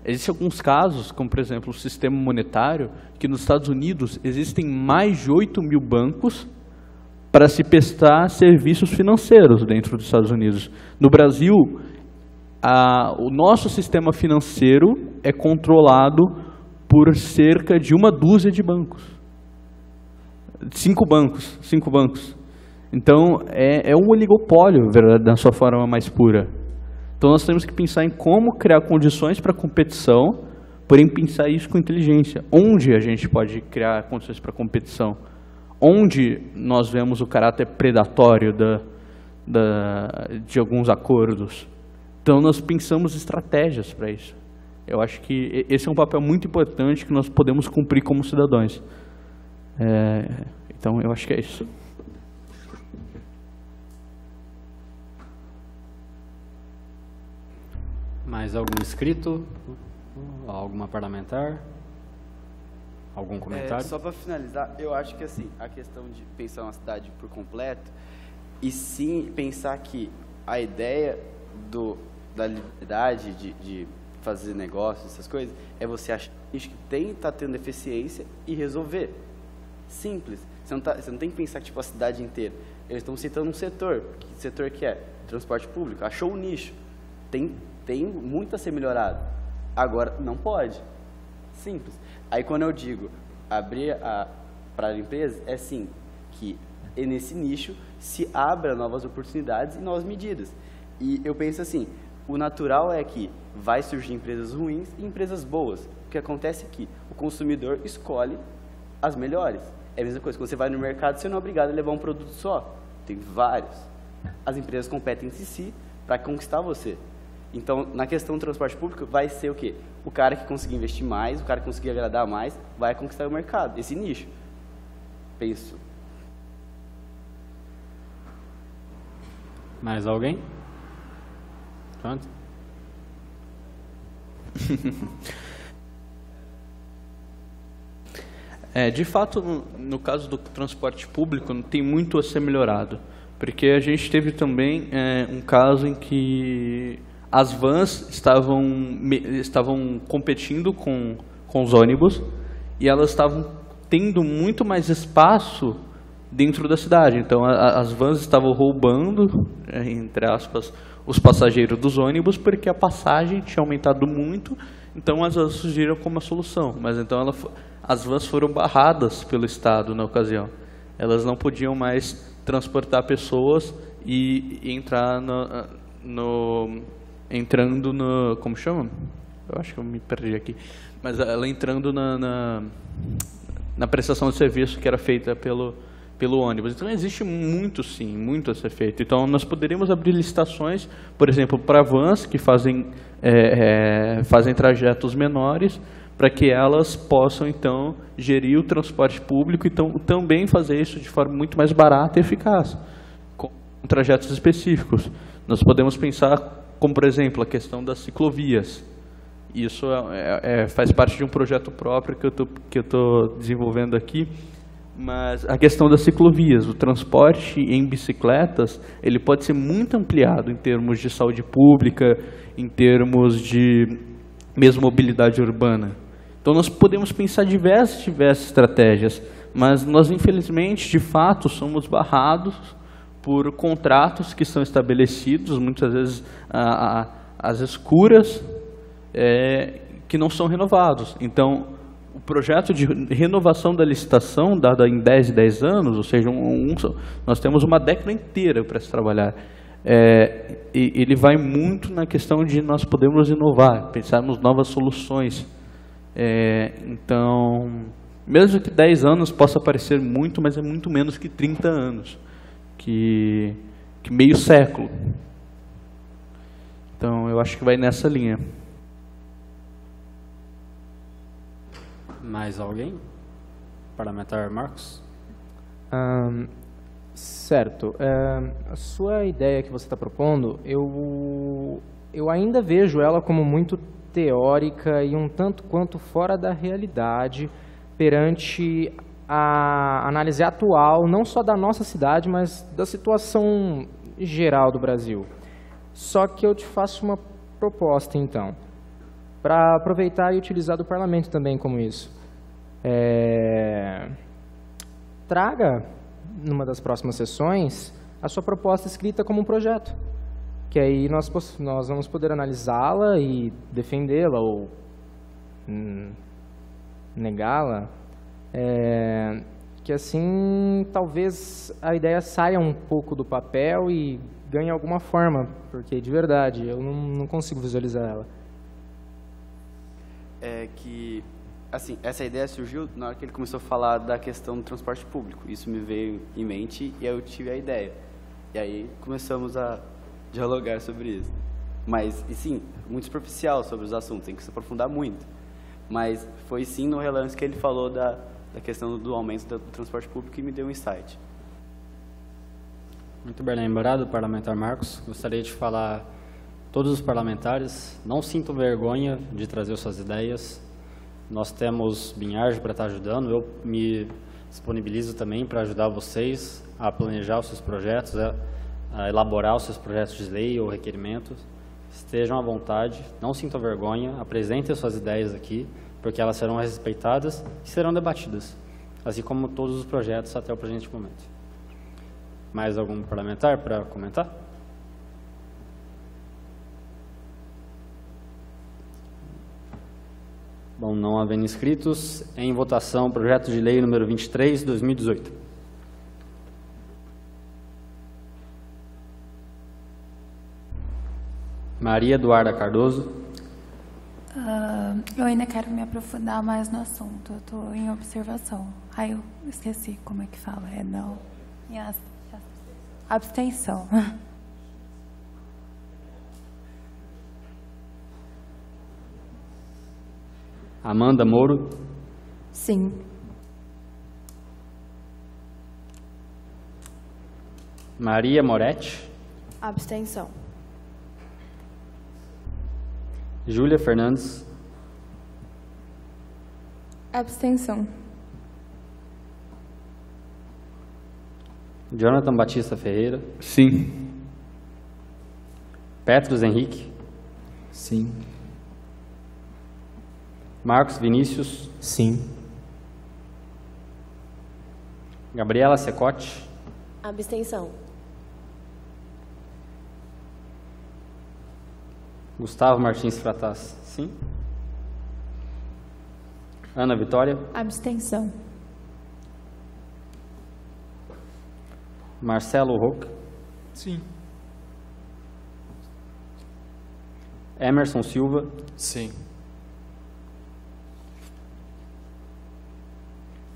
Existem alguns casos, como por exemplo o sistema monetário, que nos Estados Unidos existem mais de 8.000 bancos para se prestar serviços financeiros dentro dos Estados Unidos. No Brasil, o nosso sistema financeiro é controlado por cerca de uma dúzia de bancos. 5 bancos. Então, é um oligopólio, na sua forma mais pura. Então, nós temos que pensar em como criar condições para competição, porém pensar isso com inteligência. Onde a gente pode criar condições para competição? Onde nós vemos o caráter predatório de alguns acordos? Então, nós pensamos estratégias para isso. Eu acho que esse é um papel muito importante que nós podemos cumprir como cidadãos. Então, eu acho que é isso. Mais algum inscrito? Alguma parlamentar? Algum comentário? Só para finalizar, eu acho que assim, a questão de pensar uma cidade por completo, e sim pensar que a ideia da liberdade de fazer negócios, essas coisas, é você achar que está tendo eficiência e resolver. Simples. Você não tem que pensar tipo, a cidade inteira. Eles estão citando um setor. Que setor que é? Transporte público. Achou um nicho. Tem muito a ser melhorado. Agora, não pode. Simples. Aí, quando eu digo abrir para a empresa, é sim, que nesse nicho se abra novas oportunidades e novas medidas. E eu penso assim, o natural é que vai surgir empresas ruins e empresas boas. O que acontece é que o consumidor escolhe as melhores. É a mesma coisa, quando você vai no mercado, você não é obrigado a levar um produto só. Tem vários. As empresas competem entre si para conquistar você. Então, na questão do transporte público, vai ser o quê? O cara que conseguir investir mais, o cara que conseguir agradar mais, vai conquistar o mercado, esse nicho. Penso. Mais alguém? Pronto. De fato, no caso do transporte público, tem muito a ser melhorado, porque a gente teve também um caso em que as vans estavam competindo com os ônibus e elas estavam tendo muito mais espaço dentro da cidade. Então, as vans estavam roubando, entre aspas, os passageiros dos ônibus, porque a passagem tinha aumentado muito, então elas surgiram como uma solução. Mas então as vans foram barradas pelo Estado na ocasião. Elas não podiam mais transportar pessoas e entrar entrando no... Como chama? Eu acho que eu me perdi aqui. Mas ela entrando na prestação de serviço que era feita pelo ônibus. Então, existe muito, sim, muito a ser feito. Então, nós poderíamos abrir licitações, por exemplo, para vans que fazem trajetos menores, para que elas possam, então, gerir o transporte público e também fazer isso de forma muito mais barata e eficaz, com trajetos específicos. Nós podemos pensar, como, por exemplo, a questão das ciclovias. Isso faz parte de um projeto próprio que eu estou desenvolvendo aqui. Mas a questão das ciclovias, o transporte em bicicletas, ele pode ser muito ampliado em termos de saúde pública, em termos de mesmo mobilidade urbana. Então nós podemos pensar diversas estratégias, mas nós infelizmente, de fato, somos barrados por contratos que são estabelecidos, muitas vezes às escuras, que não são renovados. Então, o projeto de renovação da licitação, dada em 10 anos, ou seja, nós temos uma década inteira para se trabalhar. Ele vai muito na questão de nós podermos inovar, pensarmos novas soluções. Então, mesmo que 10 anos possa parecer muito, mas é muito menos que 30 anos, que meio século. Então, eu acho que vai nessa linha. Mais alguém? Parlamentar Marcos? Certo. A sua ideia que você está propondo, eu ainda vejo ela como muito teórica e um tanto quanto fora da realidade perante a análise atual, não só da nossa cidade, mas da situação geral do Brasil. Só que eu te faço uma proposta, então, para aproveitar e utilizar do parlamento também como isso. Traga, numa das próximas sessões, a sua proposta escrita como um projeto, que aí nós vamos poder analisá-la e defendê-la ou negá-la, que assim talvez a ideia saia um pouco do papel e ganhe alguma forma, porque de verdade eu não consigo visualizar ela. Assim, essa ideia surgiu na hora que ele começou a falar da questão do transporte público. Isso me veio em mente e eu tive a ideia. E aí começamos a dialogar sobre isso. Mas, e sim, muito superficial sobre os assuntos, tem que se aprofundar muito. Mas foi sim no relance que ele falou da questão do aumento do transporte público e me deu um insight. Muito bem lembrado, parlamentar Marcos. Gostaria de falar, todos os parlamentares, não sintam vergonha de trazer suas ideias. Nós temos Binharge para estar ajudando, eu me disponibilizo também para ajudar vocês a planejar os seus projetos, a elaborar os seus projetos de lei ou requerimentos. Estejam à vontade, não sintam vergonha, apresentem as suas ideias aqui, porque elas serão respeitadas e serão debatidas, assim como todos os projetos até o presente momento. Mais algum parlamentar para comentar? Bom, não havendo inscritos, em votação, projeto de lei número 23, 2018. Maria Eduarda Cardoso. Eu ainda quero me aprofundar mais no assunto. Eu estou em observação. Ai, eu esqueci como é que fala. É não. Yes. Abstenção. Amanda Moro. Sim. Maria Moretti. Abstenção. Júlia Fernandes. Abstenção. Jonathan Batista Ferreira. Sim. Petros Henrique. Sim. Marcos Vinícius. Sim. Gabriela Secote. Abstenção. Gustavo Martins Fratas. Sim. Ana Vitória. Abstenção. Marcelo Roque. Sim. Emerson Silva. Sim.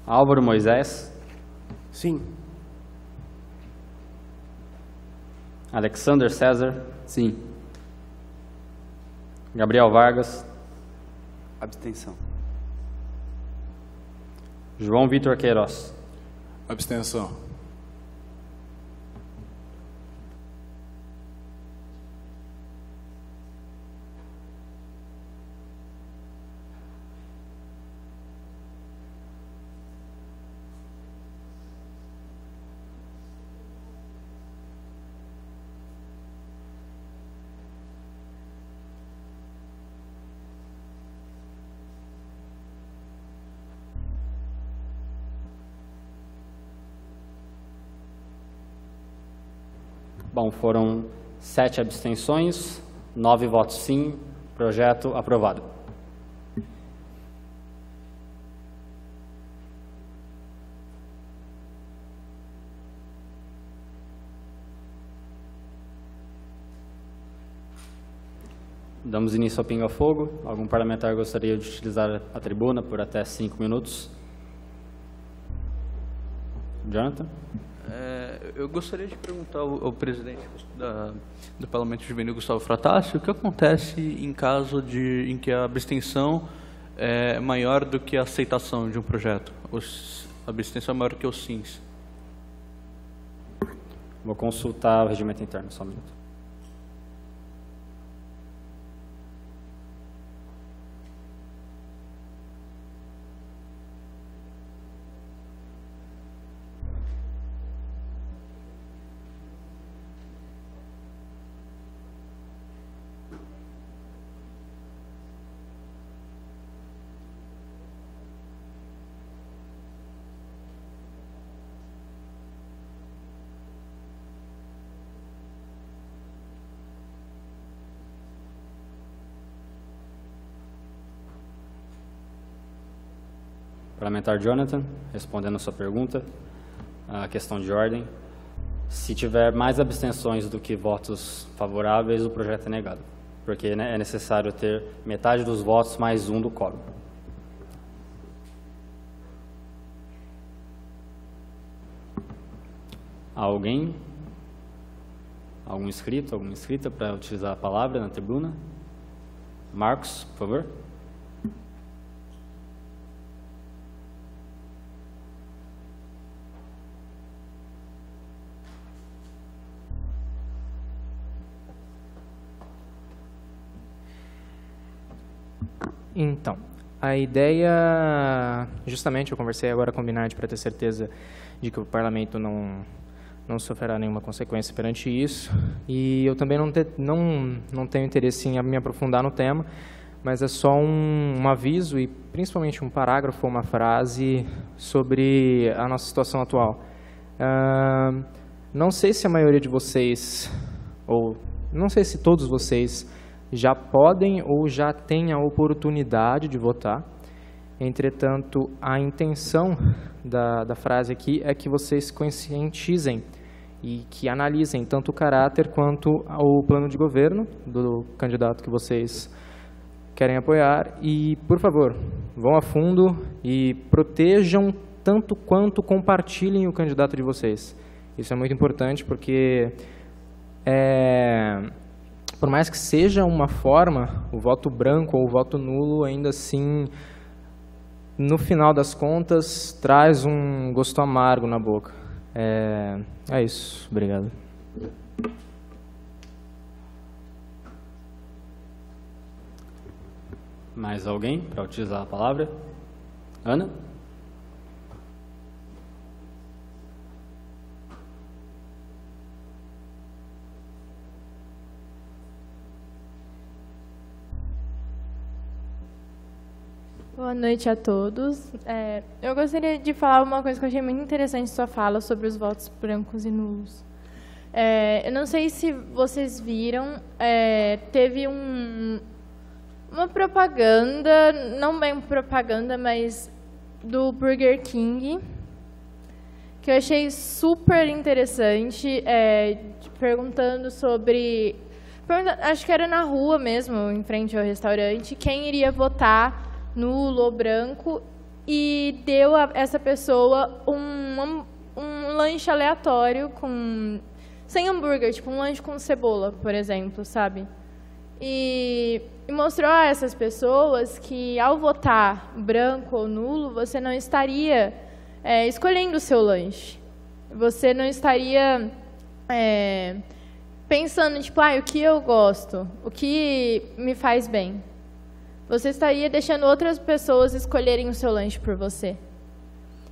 Álvaro Moisés. Sim. Alexander César. Sim. Gabriel Vargas. Abstenção. João Vitor Queiroz. Abstenção. Bom, foram 7 abstenções, 9 votos sim, projeto aprovado. Damos início ao pinga-fogo. Algum parlamentar gostaria de utilizar a tribuna por até 5 minutos? Jonathan? Eu gostaria de perguntar ao presidente do Parlamento Juvenil, Gustavo Fratassi, o que acontece em caso em que a abstenção é maior do que a aceitação de um projeto? A abstenção é maior que os sims. Vou consultar o regimento interno, só um minuto. Parlamentar Jonathan, respondendo a sua pergunta, a questão de ordem. Se tiver mais abstenções do que votos favoráveis, o projeto é negado, porque é necessário ter metade dos votos mais um do quórum. Alguém? Algum inscrito, alguma inscrita para utilizar a palavra na tribuna? Marcos, por favor. Então, a ideia, justamente eu conversei agora com o Binardi para ter certeza de que o parlamento não sofrerá nenhuma consequência perante isso, e eu também não tenho interesse em me aprofundar no tema, mas é só um aviso e principalmente um parágrafo ou uma frase sobre a nossa situação atual. Não sei se a maioria de vocês, ou não sei se todos vocês já podem ou já têm a oportunidade de votar. Entretanto, a intenção da frase aqui é que vocês conscientizem e que analisem tanto o caráter quanto o plano de governo do candidato que vocês querem apoiar. E, por favor, vão a fundo e protejam tanto quanto compartilhem o candidato de vocês. Isso é muito importante porque, por mais que seja uma forma, o voto branco ou o voto nulo, ainda assim, no final das contas, traz um gosto amargo na boca. É isso. Obrigado. Mais alguém para utilizar a palavra? Ana? Boa noite a todos. Eu gostaria de falar uma coisa que eu achei muito interessante em sua fala sobre os votos brancos e nulos. Eu não sei se vocês viram, teve uma propaganda, não bem propaganda, mas do Burger King, que eu achei super interessante, perguntando sobre... acho que era na rua mesmo, em frente ao restaurante, quem iria votar nulo ou branco, e deu a essa pessoa um lanche aleatório sem hambúrguer, tipo um lanche com cebola, por exemplo, sabe? E mostrou a essas pessoas que, ao votar branco ou nulo, você não estaria escolhendo o seu lanche. Você não estaria pensando, tipo, o que eu gosto, o que me faz bem. Você estaria deixando outras pessoas escolherem o seu lanche por você.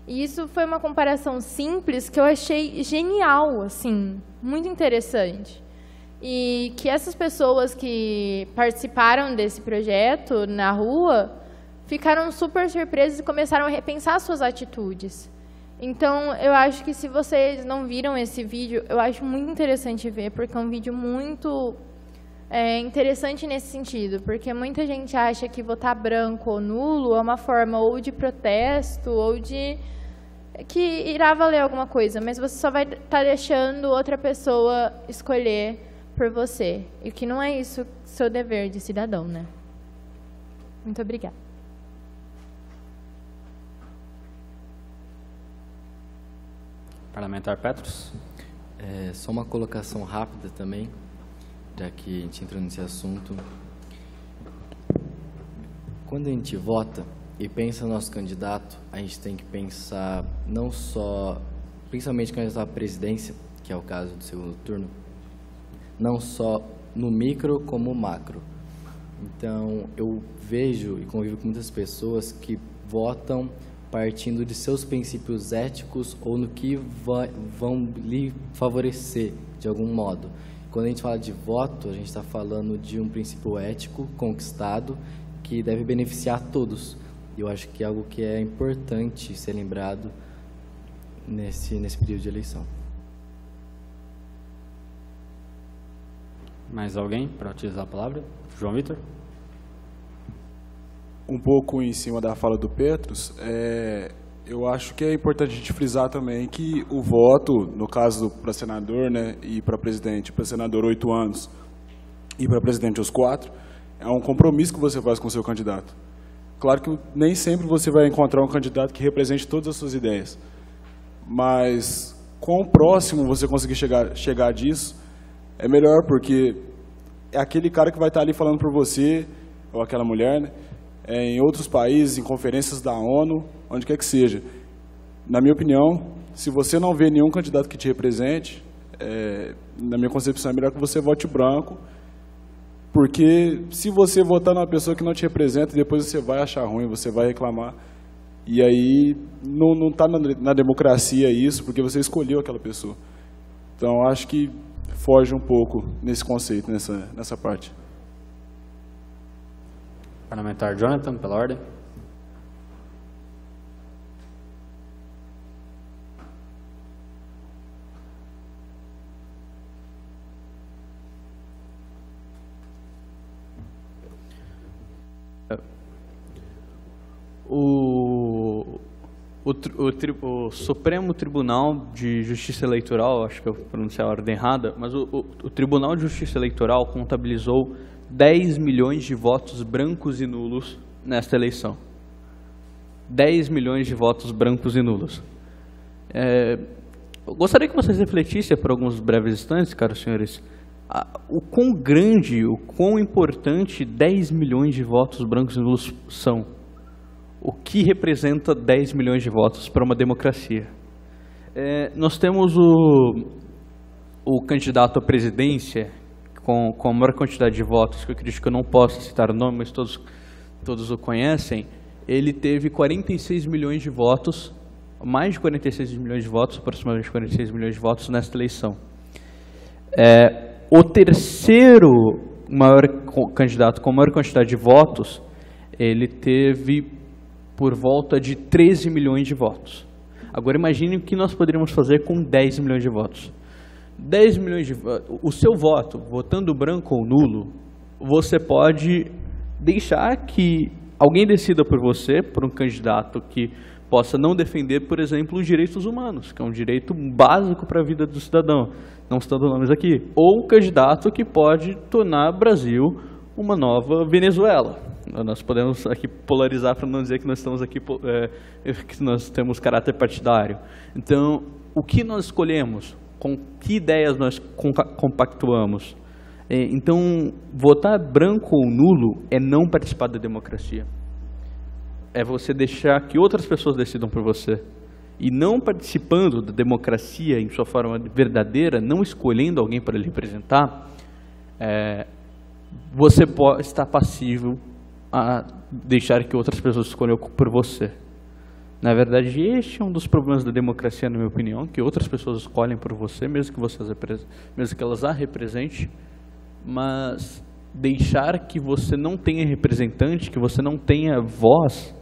E isso foi uma comparação simples que eu achei genial, assim, muito interessante. E que essas pessoas que participaram desse projeto na rua ficaram super surpresas e começaram a repensar suas atitudes. Então, eu acho que se vocês não viram esse vídeo, eu acho muito interessante ver, porque é um vídeo muito interessante nesse sentido, porque muita gente acha que votar branco ou nulo é uma forma ou de protesto ou de que irá valer alguma coisa, mas você só vai estar deixando outra pessoa escolher por você, e que não é isso seu dever de cidadão, né? Muito obrigada. Parlamentar Petros. Só uma colocação rápida também, já que a gente entrou nesse assunto. Quando a gente vota e pensa no nosso candidato, a gente tem que pensar não só, principalmente candidato à presidência, que é o caso do segundo turno, não só no micro como macro. Então, eu vejo e convivo com muitas pessoas que votam partindo de seus princípios éticos ou no que vão lhe favorecer de algum modo. Quando a gente fala de voto, a gente está falando de um princípio ético conquistado que deve beneficiar todos. E eu acho que é algo que é importante ser lembrado nesse período de eleição. Mais alguém para utilizar a palavra? João Vitor? Um pouco em cima da fala do Petros, eu acho que é importante a gente frisar também que o voto, no caso para senador, né, e para presidente, para senador 8 anos e para presidente os 4, é um compromisso que você faz com o seu candidato. Claro que nem sempre você vai encontrar um candidato que represente todas as suas ideias, mas quão próximo você conseguir chegar disso, é melhor, porque é aquele cara que vai estar ali falando por você, ou aquela mulher, né, em outros países, em conferências da ONU, onde quer que seja. Na minha opinião, se você não vê nenhum candidato que te represente, na minha concepção é melhor que você vote branco, porque se você votar numa pessoa que não te representa, depois você vai achar ruim, você vai reclamar, e aí não está na democracia isso, porque você escolheu aquela pessoa. Então, acho que foge um pouco nesse conceito, nessa parte. Parlamentar Jonathan, pela ordem. O Supremo Tribunal de Justiça Eleitoral, acho que eu pronunciei a ordem errada, mas o Tribunal de Justiça Eleitoral contabilizou 10 milhões de votos brancos e nulos nesta eleição. 10 milhões de votos brancos e nulos. Eu gostaria que vocês refletissem por alguns breves instantes, caros senhores, o quão grande, o quão importante 10 milhões de votos brancos e nulos são. O que representa 10 milhões de votos para uma democracia? Nós temos o candidato à presidência com a maior quantidade de votos, que eu acredito que eu não posso citar o nome, mas todos o conhecem. Ele teve 46 milhões de votos, mais de 46 milhões de votos, aproximadamente 46 milhões de votos nesta eleição. O terceiro maior candidato com a maior quantidade de votos, ele teve por volta de 13 milhões de votos. Agora imagine o que nós poderíamos fazer com 10 milhões de votos. 10 milhões de votos. O seu voto, votando branco ou nulo, você pode deixar que alguém decida por você, por um candidato que possa não defender, por exemplo, os direitos humanos, que é um direito básico para a vida do cidadão, não citando nomes aqui, ou um candidato que pode tornar o Brasil uma nova Venezuela. Nós podemos aqui polarizar para não dizer que nós estamos aqui, que nós temos caráter partidário. Então, o que nós escolhemos? Com que ideias nós compactuamos? Então, votar branco ou nulo é não participar da democracia. É você deixar que outras pessoas decidam por você. E não participando da democracia em sua forma verdadeira, não escolhendo alguém para lhe representar, você pode estar passivo a deixar que outras pessoas escolham por você. Na verdade, este é um dos problemas da democracia, na minha opinião, que outras pessoas escolhem por você, mesmo que elas a representem, mas deixar que você não tenha representante, que você não tenha voz,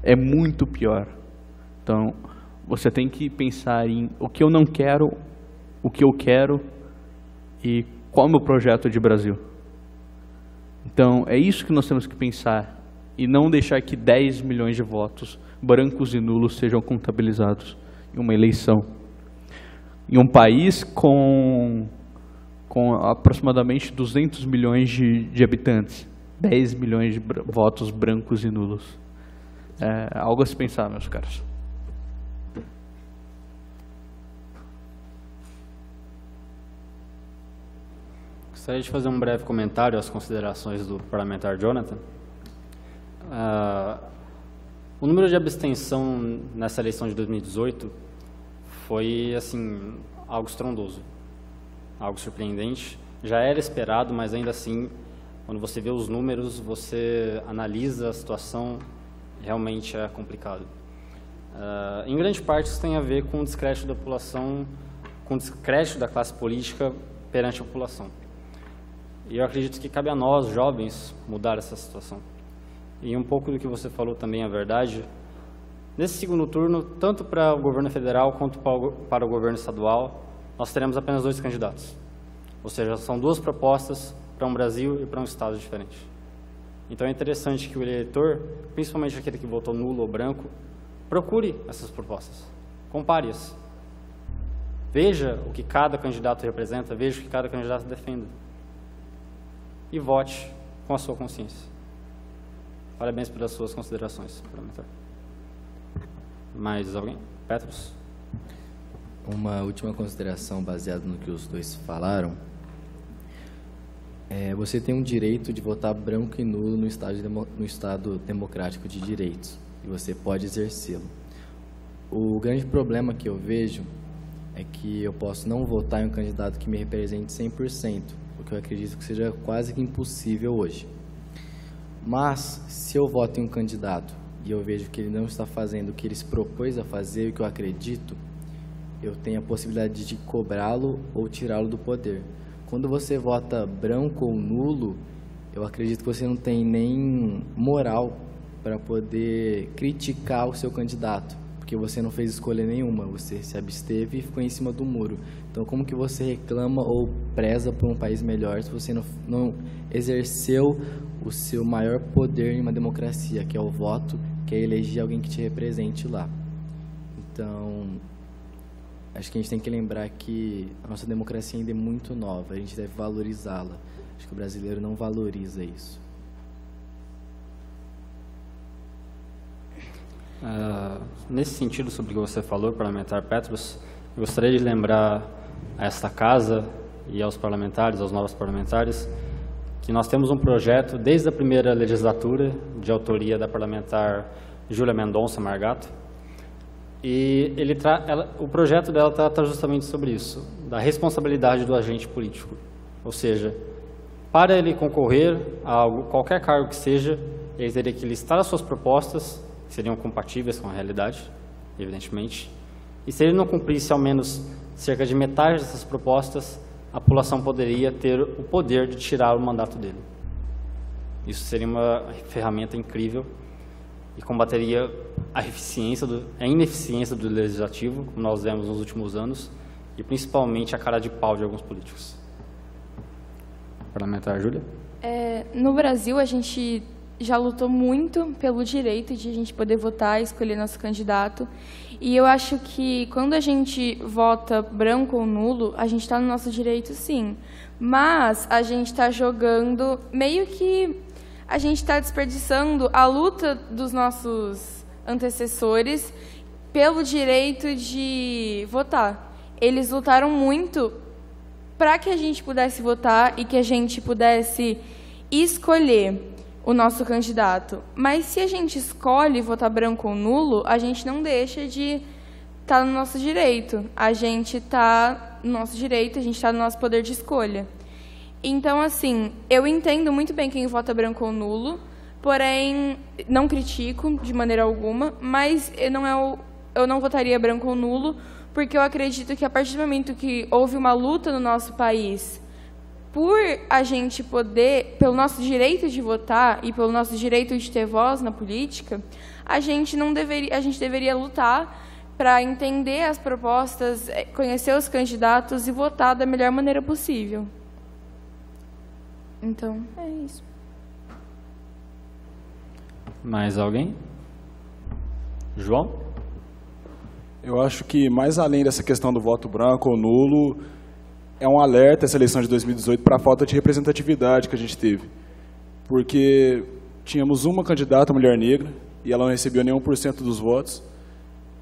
é muito pior. Então, você tem que pensar em o que eu não quero, o que eu quero e qual é o meu projeto de Brasil. Então, é isso que nós temos que pensar e não deixar que 10 milhões de votos brancos e nulos sejam contabilizados em uma eleição. Em um país com aproximadamente 200 milhões de habitantes, 10 milhões de votos brancos e nulos. É algo a se pensar, meus caros. Gostaria de fazer um breve comentário às considerações do parlamentar Jonathan. O número de abstenção nessa eleição de 2018 foi, assim, algo estrondoso, algo surpreendente. Já era esperado, mas ainda assim, quando você vê os números, você analisa a situação, realmente é complicado. Em grande parte, isso tem a ver com o descrédito da população, com o descrédito da classe política perante a população. E eu acredito que cabe a nós, jovens, mudar essa situação. E um pouco do que você falou também é verdade. Nesse segundo turno, tanto para o governo federal quanto para o governo estadual, nós teremos apenas 2 candidatos. Ou seja, são 2 propostas para um Brasil e para um estado diferente. Então é interessante que o eleitor, principalmente aquele que votou nulo ou branco, procure essas propostas, compare-as. Veja o que cada candidato representa, veja o que cada candidato defende. E vote com a sua consciência. Parabéns pelas suas considerações, parlamentar. Mais alguém? Petros? Uma última consideração baseada no que os dois falaram. Você tem um direito de votar branco e nulo no Estado democrático de direitos. E você pode exercê-lo. O grande problema que eu vejo é que eu posso não votar em um candidato que me represente 100%, o que eu acredito que seja quase que impossível hoje. Mas, se eu voto em um candidato e eu vejo que ele não está fazendo o que ele se propôs a fazer, o que eu acredito, eu tenho a possibilidade de cobrá-lo ou tirá-lo do poder. Quando você vota branco ou nulo, eu acredito que você não tem nem moral para poder criticar o seu candidato, porque você não fez escolha nenhuma, você se absteve e ficou em cima do muro. Então, como que você reclama ou preza por um país melhor se você não exerceu o seu maior poder em uma democracia, que é o voto, que é eleger alguém que te represente lá? Então, acho que a gente tem que lembrar que a nossa democracia ainda é muito nova, a gente deve valorizá-la. Acho que o brasileiro não valoriza isso. Nesse sentido, sobre o que você falou, parlamentar Petros, eu gostaria de lembrar a esta casa e aos parlamentares, aos novos parlamentares, que nós temos um projeto desde a primeira legislatura, de autoria da parlamentar Júlia Mendonça Margato, e o projeto dela trata justamente sobre isso, da responsabilidade do agente político. Ou seja, para ele concorrer a qualquer cargo que seja, ele teria que listar as suas propostas, que seriam compatíveis com a realidade, evidentemente, e se ele não cumprisse ao menos cerca de metade dessas propostas, a população poderia ter o poder de tirar o mandato dele. Isso seria uma ferramenta incrível e combateria a ineficiência do legislativo, como nós vemos nos últimos anos, e principalmente a cara de pau de alguns políticos. Parlamentar Júlia? No Brasil, a gente já lutou muito pelo direito de a gente poder votar e escolher nosso candidato. E eu acho que quando a gente vota branco ou nulo, a gente está no nosso direito, sim. Mas a gente está jogando, meio que a gente está desperdiçando a luta dos nossos antecessores pelo direito de votar. Eles lutaram muito para que a gente pudesse votar e que a gente pudesse escolher o nosso candidato. Mas se a gente escolhe votar branco ou nulo, a gente não deixa de estar no nosso direito. A gente está no nosso direito, a gente está no nosso poder de escolha. Então, assim, eu entendo muito bem quem vota branco ou nulo, porém, não critico de maneira alguma, mas eu não votaria branco ou nulo, porque eu acredito que a partir do momento que houve uma luta no nosso país por a gente poder, pelo nosso direito de votar e pelo nosso direito de ter voz na política, a gente deveria lutar para entender as propostas, conhecer os candidatos e votar da melhor maneira possível. Então, é isso. Mais alguém? João? Eu acho que, mais além dessa questão do voto branco ou nulo, é um alerta essa eleição de 2018 para a falta de representatividade que a gente teve. Porque tínhamos uma candidata, mulher negra, e ela não recebeu nenhum por cento dos votos,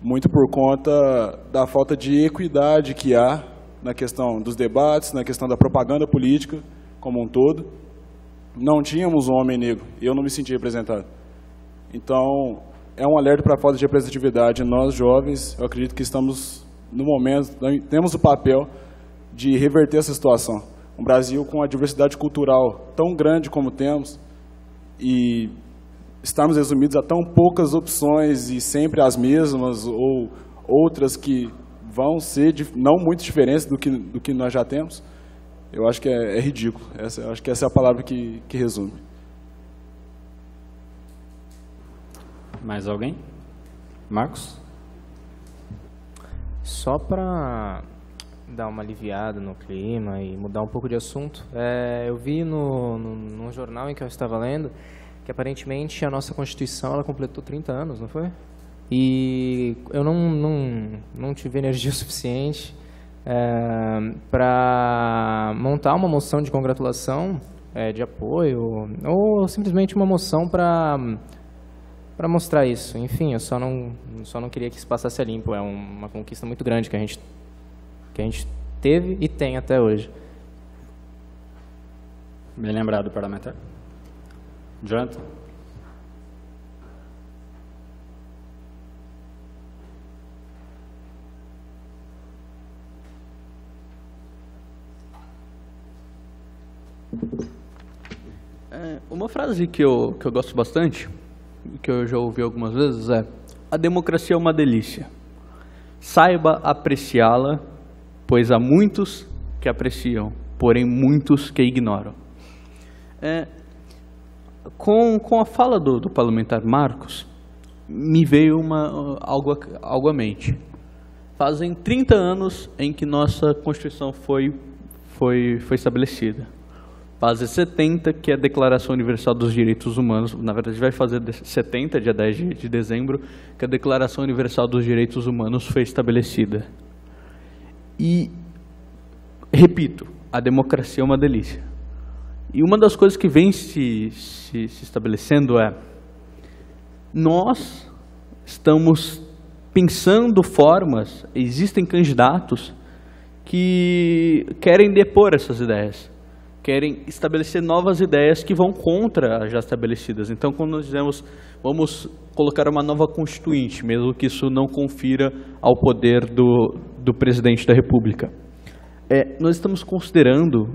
muito por conta da falta de equidade que há na questão dos debates, na questão da propaganda política como um todo. Não tínhamos um homem negro, e eu não me senti representado. Então, é um alerta para a falta de representatividade. Nós, jovens, eu acredito que estamos, no momento, temos o papel de reverter essa situação. Um Brasil com a diversidade cultural tão grande como temos e estamos resumidos a tão poucas opções e sempre as mesmas ou outras que vão ser não muito diferentes do que nós já temos, eu acho que é ridículo. Eu acho que essa é a palavra que resume. Mais alguém? Marcos? Só para dar uma aliviada no clima e mudar um pouco de assunto, eu vi num jornal em que eu estava lendo que aparentemente a nossa Constituição ela completou 30 anos, não foi? E eu não tive energia suficiente para montar uma moção de congratulação, de apoio, ou simplesmente uma moção para mostrar isso. Enfim, eu só não queria que isso passasse a limpo. É uma conquista muito grande que a gente teve e tem até hoje. Bem lembrado, parlamentar. Jonathan? Uma frase que eu gosto bastante, que eu já ouvi algumas vezes, é: a democracia é uma delícia. Saiba apreciá-la, pois há muitos que apreciam, porém muitos que ignoram. Com a fala do parlamentar Marcos, me veio algo à mente. Fazem 30 anos em que nossa Constituição foi estabelecida. Fazem 70 que é a Declaração Universal dos Direitos Humanos, na verdade vai fazer 70, dia 10 de dezembro, que a Declaração Universal dos Direitos Humanos foi estabelecida. E, repito, a democracia é uma delícia. E uma das coisas que vem se estabelecendo é: nós estamos pensando formas, existem candidatos que querem depor essas ideias, querem estabelecer novas ideias que vão contra as já estabelecidas. Então, quando nós dizemos, vamos colocar uma nova constituinte, mesmo que isso não confira ao poder do presidente da República, nós estamos considerando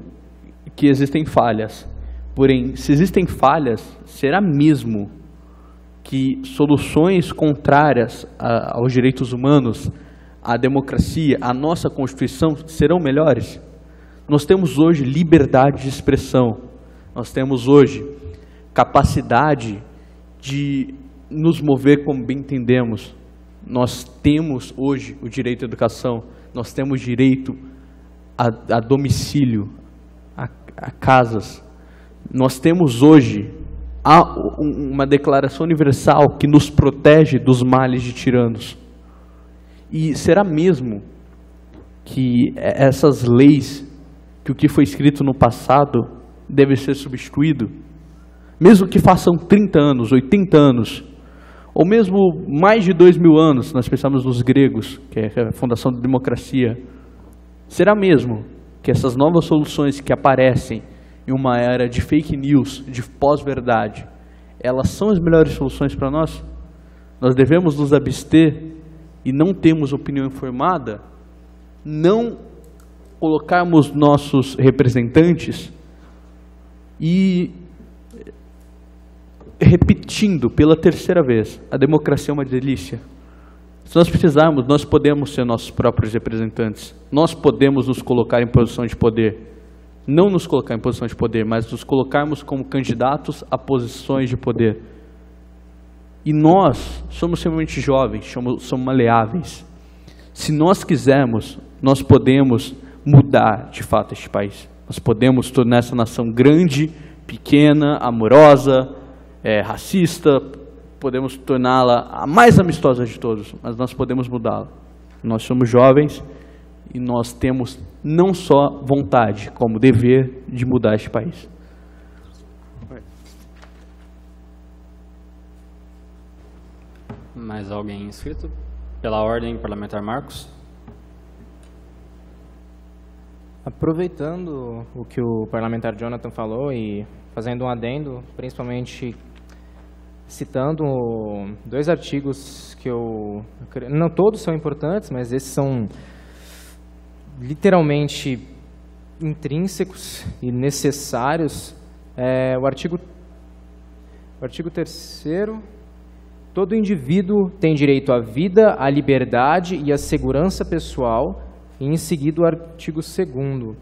que existem falhas. Porém, se existem falhas, será mesmo que soluções contrárias aos direitos humanos, à democracia, à nossa Constituição serão melhores? Nós temos hoje liberdade de expressão, nós temos hoje capacidade de nos mover como bem entendemos, nós temos hoje o direito à educação, nós temos direito a domicílio, a casas, nós temos hoje uma declaração universal que nos protege dos males de tiranos. E será mesmo que essas leis, que o que foi escrito no passado deve ser substituído? Mesmo que façam 30 anos, 80 anos, ou mesmo mais de 2000 anos, nós pensamos nos gregos, que é a fundação da democracia, será mesmo que essas novas soluções que aparecem em uma era de fake news, de pós-verdade, elas são as melhores soluções para nós? Nós devemos nos abster e não termos opinião informada, não colocarmos nossos representantes e, repetindo pela terceira vez, a democracia é uma delícia. Se nós precisarmos, nós podemos ser nossos próprios representantes, nós podemos nos colocar em posição de poder. Não nos colocar em posição de poder, mas nos colocarmos como candidatos a posições de poder. E nós somos extremamente jovens, somos maleáveis. Se nós quisermos, nós podemos mudar de fato este país. Nós podemos tornar essa nação grande, pequena, amorosa, racista, podemos torná-la a mais amistosa de todos, mas nós podemos mudá-la. Nós somos jovens e nós temos não só vontade, como dever de mudar este país. Mais alguém inscrito? Pela ordem, parlamentar Marcos. Aproveitando o que o parlamentar Jonathan falou e fazendo um adendo, principalmente citando 2 artigos que não todos são importantes, mas esses são literalmente intrínsecos e necessários. O artigo 3º, todo indivíduo tem direito à vida, à liberdade e à segurança pessoal, e em seguida o artigo 2º.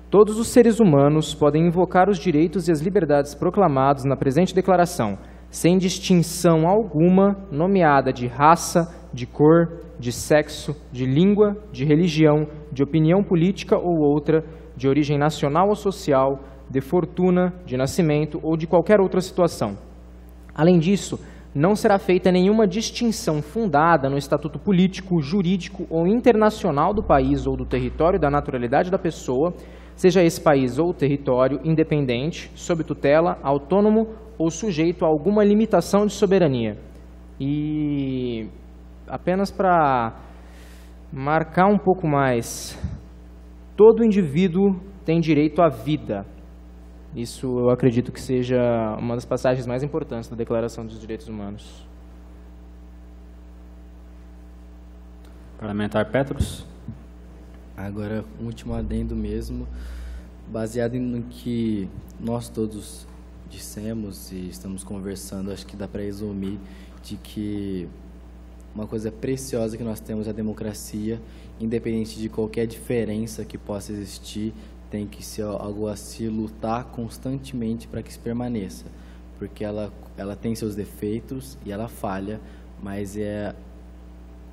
Todos os seres humanos podem invocar os direitos e as liberdades proclamados na presente declaração, sem distinção alguma, nomeada de raça, de cor, de sexo, de língua, de religião, de opinião política ou outra, de origem nacional ou social, de fortuna, de nascimento ou de qualquer outra situação. Além disso, não será feita nenhuma distinção fundada no estatuto político, jurídico ou internacional do país ou do território da naturalidade da pessoa, seja esse país ou território independente, sob tutela, autônomo ou sujeito a alguma limitação de soberania. E apenas para marcar um pouco mais, todo indivíduo tem direito à vida. Isso eu acredito que seja uma das passagens mais importantes da Declaração dos Direitos Humanos. Parlamentar Petros. Agora, um último adendo mesmo, baseado no que nós todos dissemos e estamos conversando, acho que dá para resumir de que uma coisa preciosa que nós temos é a democracia, independente de qualquer diferença que possa existir, tem que ser algo a se lutar constantemente para que isso permaneça, porque ela tem seus defeitos e ela falha, mas é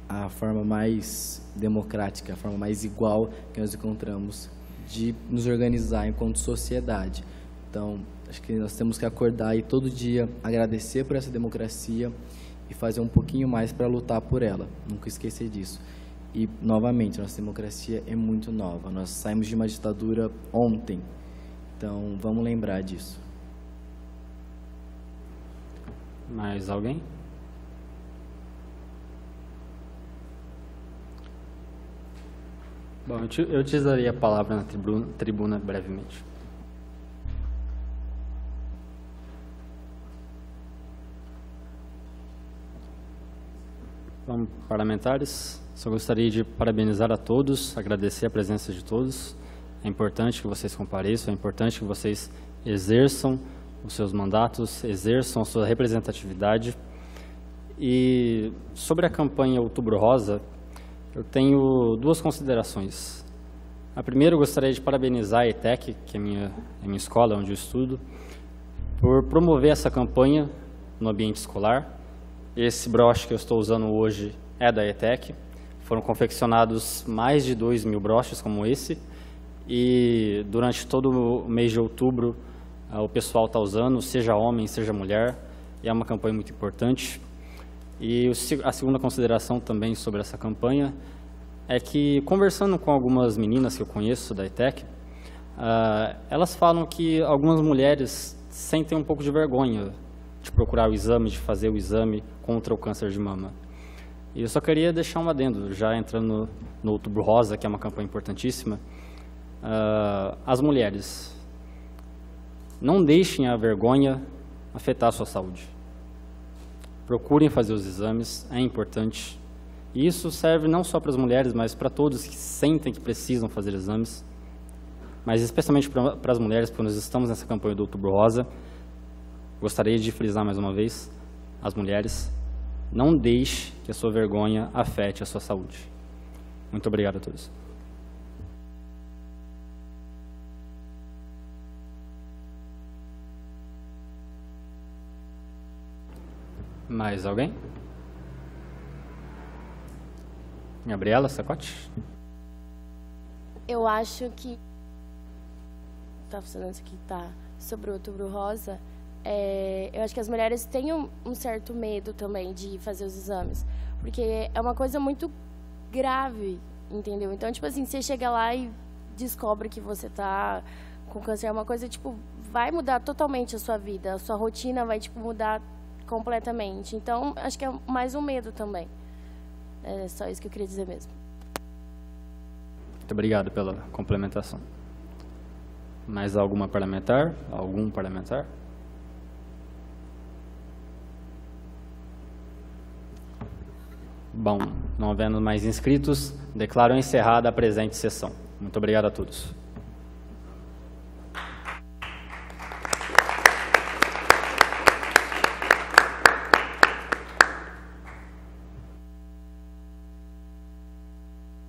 a forma mais democrática, a forma mais igual que nós encontramos de nos organizar enquanto sociedade. Então, acho que nós temos que acordar e todo dia agradecer por essa democracia e fazer um pouquinho mais para lutar por ela. Nunca esquecer disso. E, novamente, nossa democracia é muito nova. Nós saímos de uma ditadura ontem. Então, vamos lembrar disso. Mais alguém? Bom, eu utilizaria a palavra na tribuna brevemente. Bom, parlamentares, só gostaria de parabenizar a todos, agradecer a presença de todos. É importante que vocês compareçam, é importante que vocês exerçam os seus mandatos, exerçam a sua representatividade. E sobre a campanha Outubro Rosa, eu tenho duas considerações. A primeira, eu gostaria de parabenizar a ETEC, que é a minha escola, onde eu estudo, por promover essa campanha no ambiente escolar. Esse broche que eu estou usando hoje é da ETEC. Foram confeccionados mais de 2.000 broches como esse. E durante todo o mês de outubro, o pessoal está usando, seja homem, seja mulher. E é uma campanha muito importante. E a segunda consideração também sobre essa campanha é que, conversando com algumas meninas que eu conheço da ETEC, elas falam que algumas mulheres sentem um pouco de vergonha de procurar o exame, de fazer o exame contra o câncer de mama. E eu só queria deixar um adendo, já entrando no Outubro Rosa, que é uma campanha importantíssima. As mulheres, não deixem a vergonha afetar a sua saúde. Procurem fazer os exames, é importante. E isso serve não só para as mulheres, mas para todos que sentem que precisam fazer exames. Mas especialmente para as mulheres, porque nós estamos nessa campanha do Outubro Rosa. Gostaria de frisar mais uma vez, as mulheres, não deixe que a sua vergonha afete a sua saúde. Muito obrigado a todos. Mais alguém? Gabriela Sacote? Eu acho que tá funcionando isso aqui, tá sobre o Outubro Rosa. Eu acho que as mulheres têm um certo medo também de fazer os exames, porque é uma coisa muito grave, entendeu? Então, tipo assim, você chega lá e descobre que você tá com câncer, é uma coisa, tipo, vai mudar totalmente a sua vida, a sua rotina vai, tipo, mudar completamente. Então, acho que é mais um medo também. É só isso que eu queria dizer mesmo. Muito obrigado pela complementação. Mais alguma parlamentar? Algum parlamentar? Bom, não havendo mais inscritos, declaro encerrada a presente sessão. Muito obrigado a todos.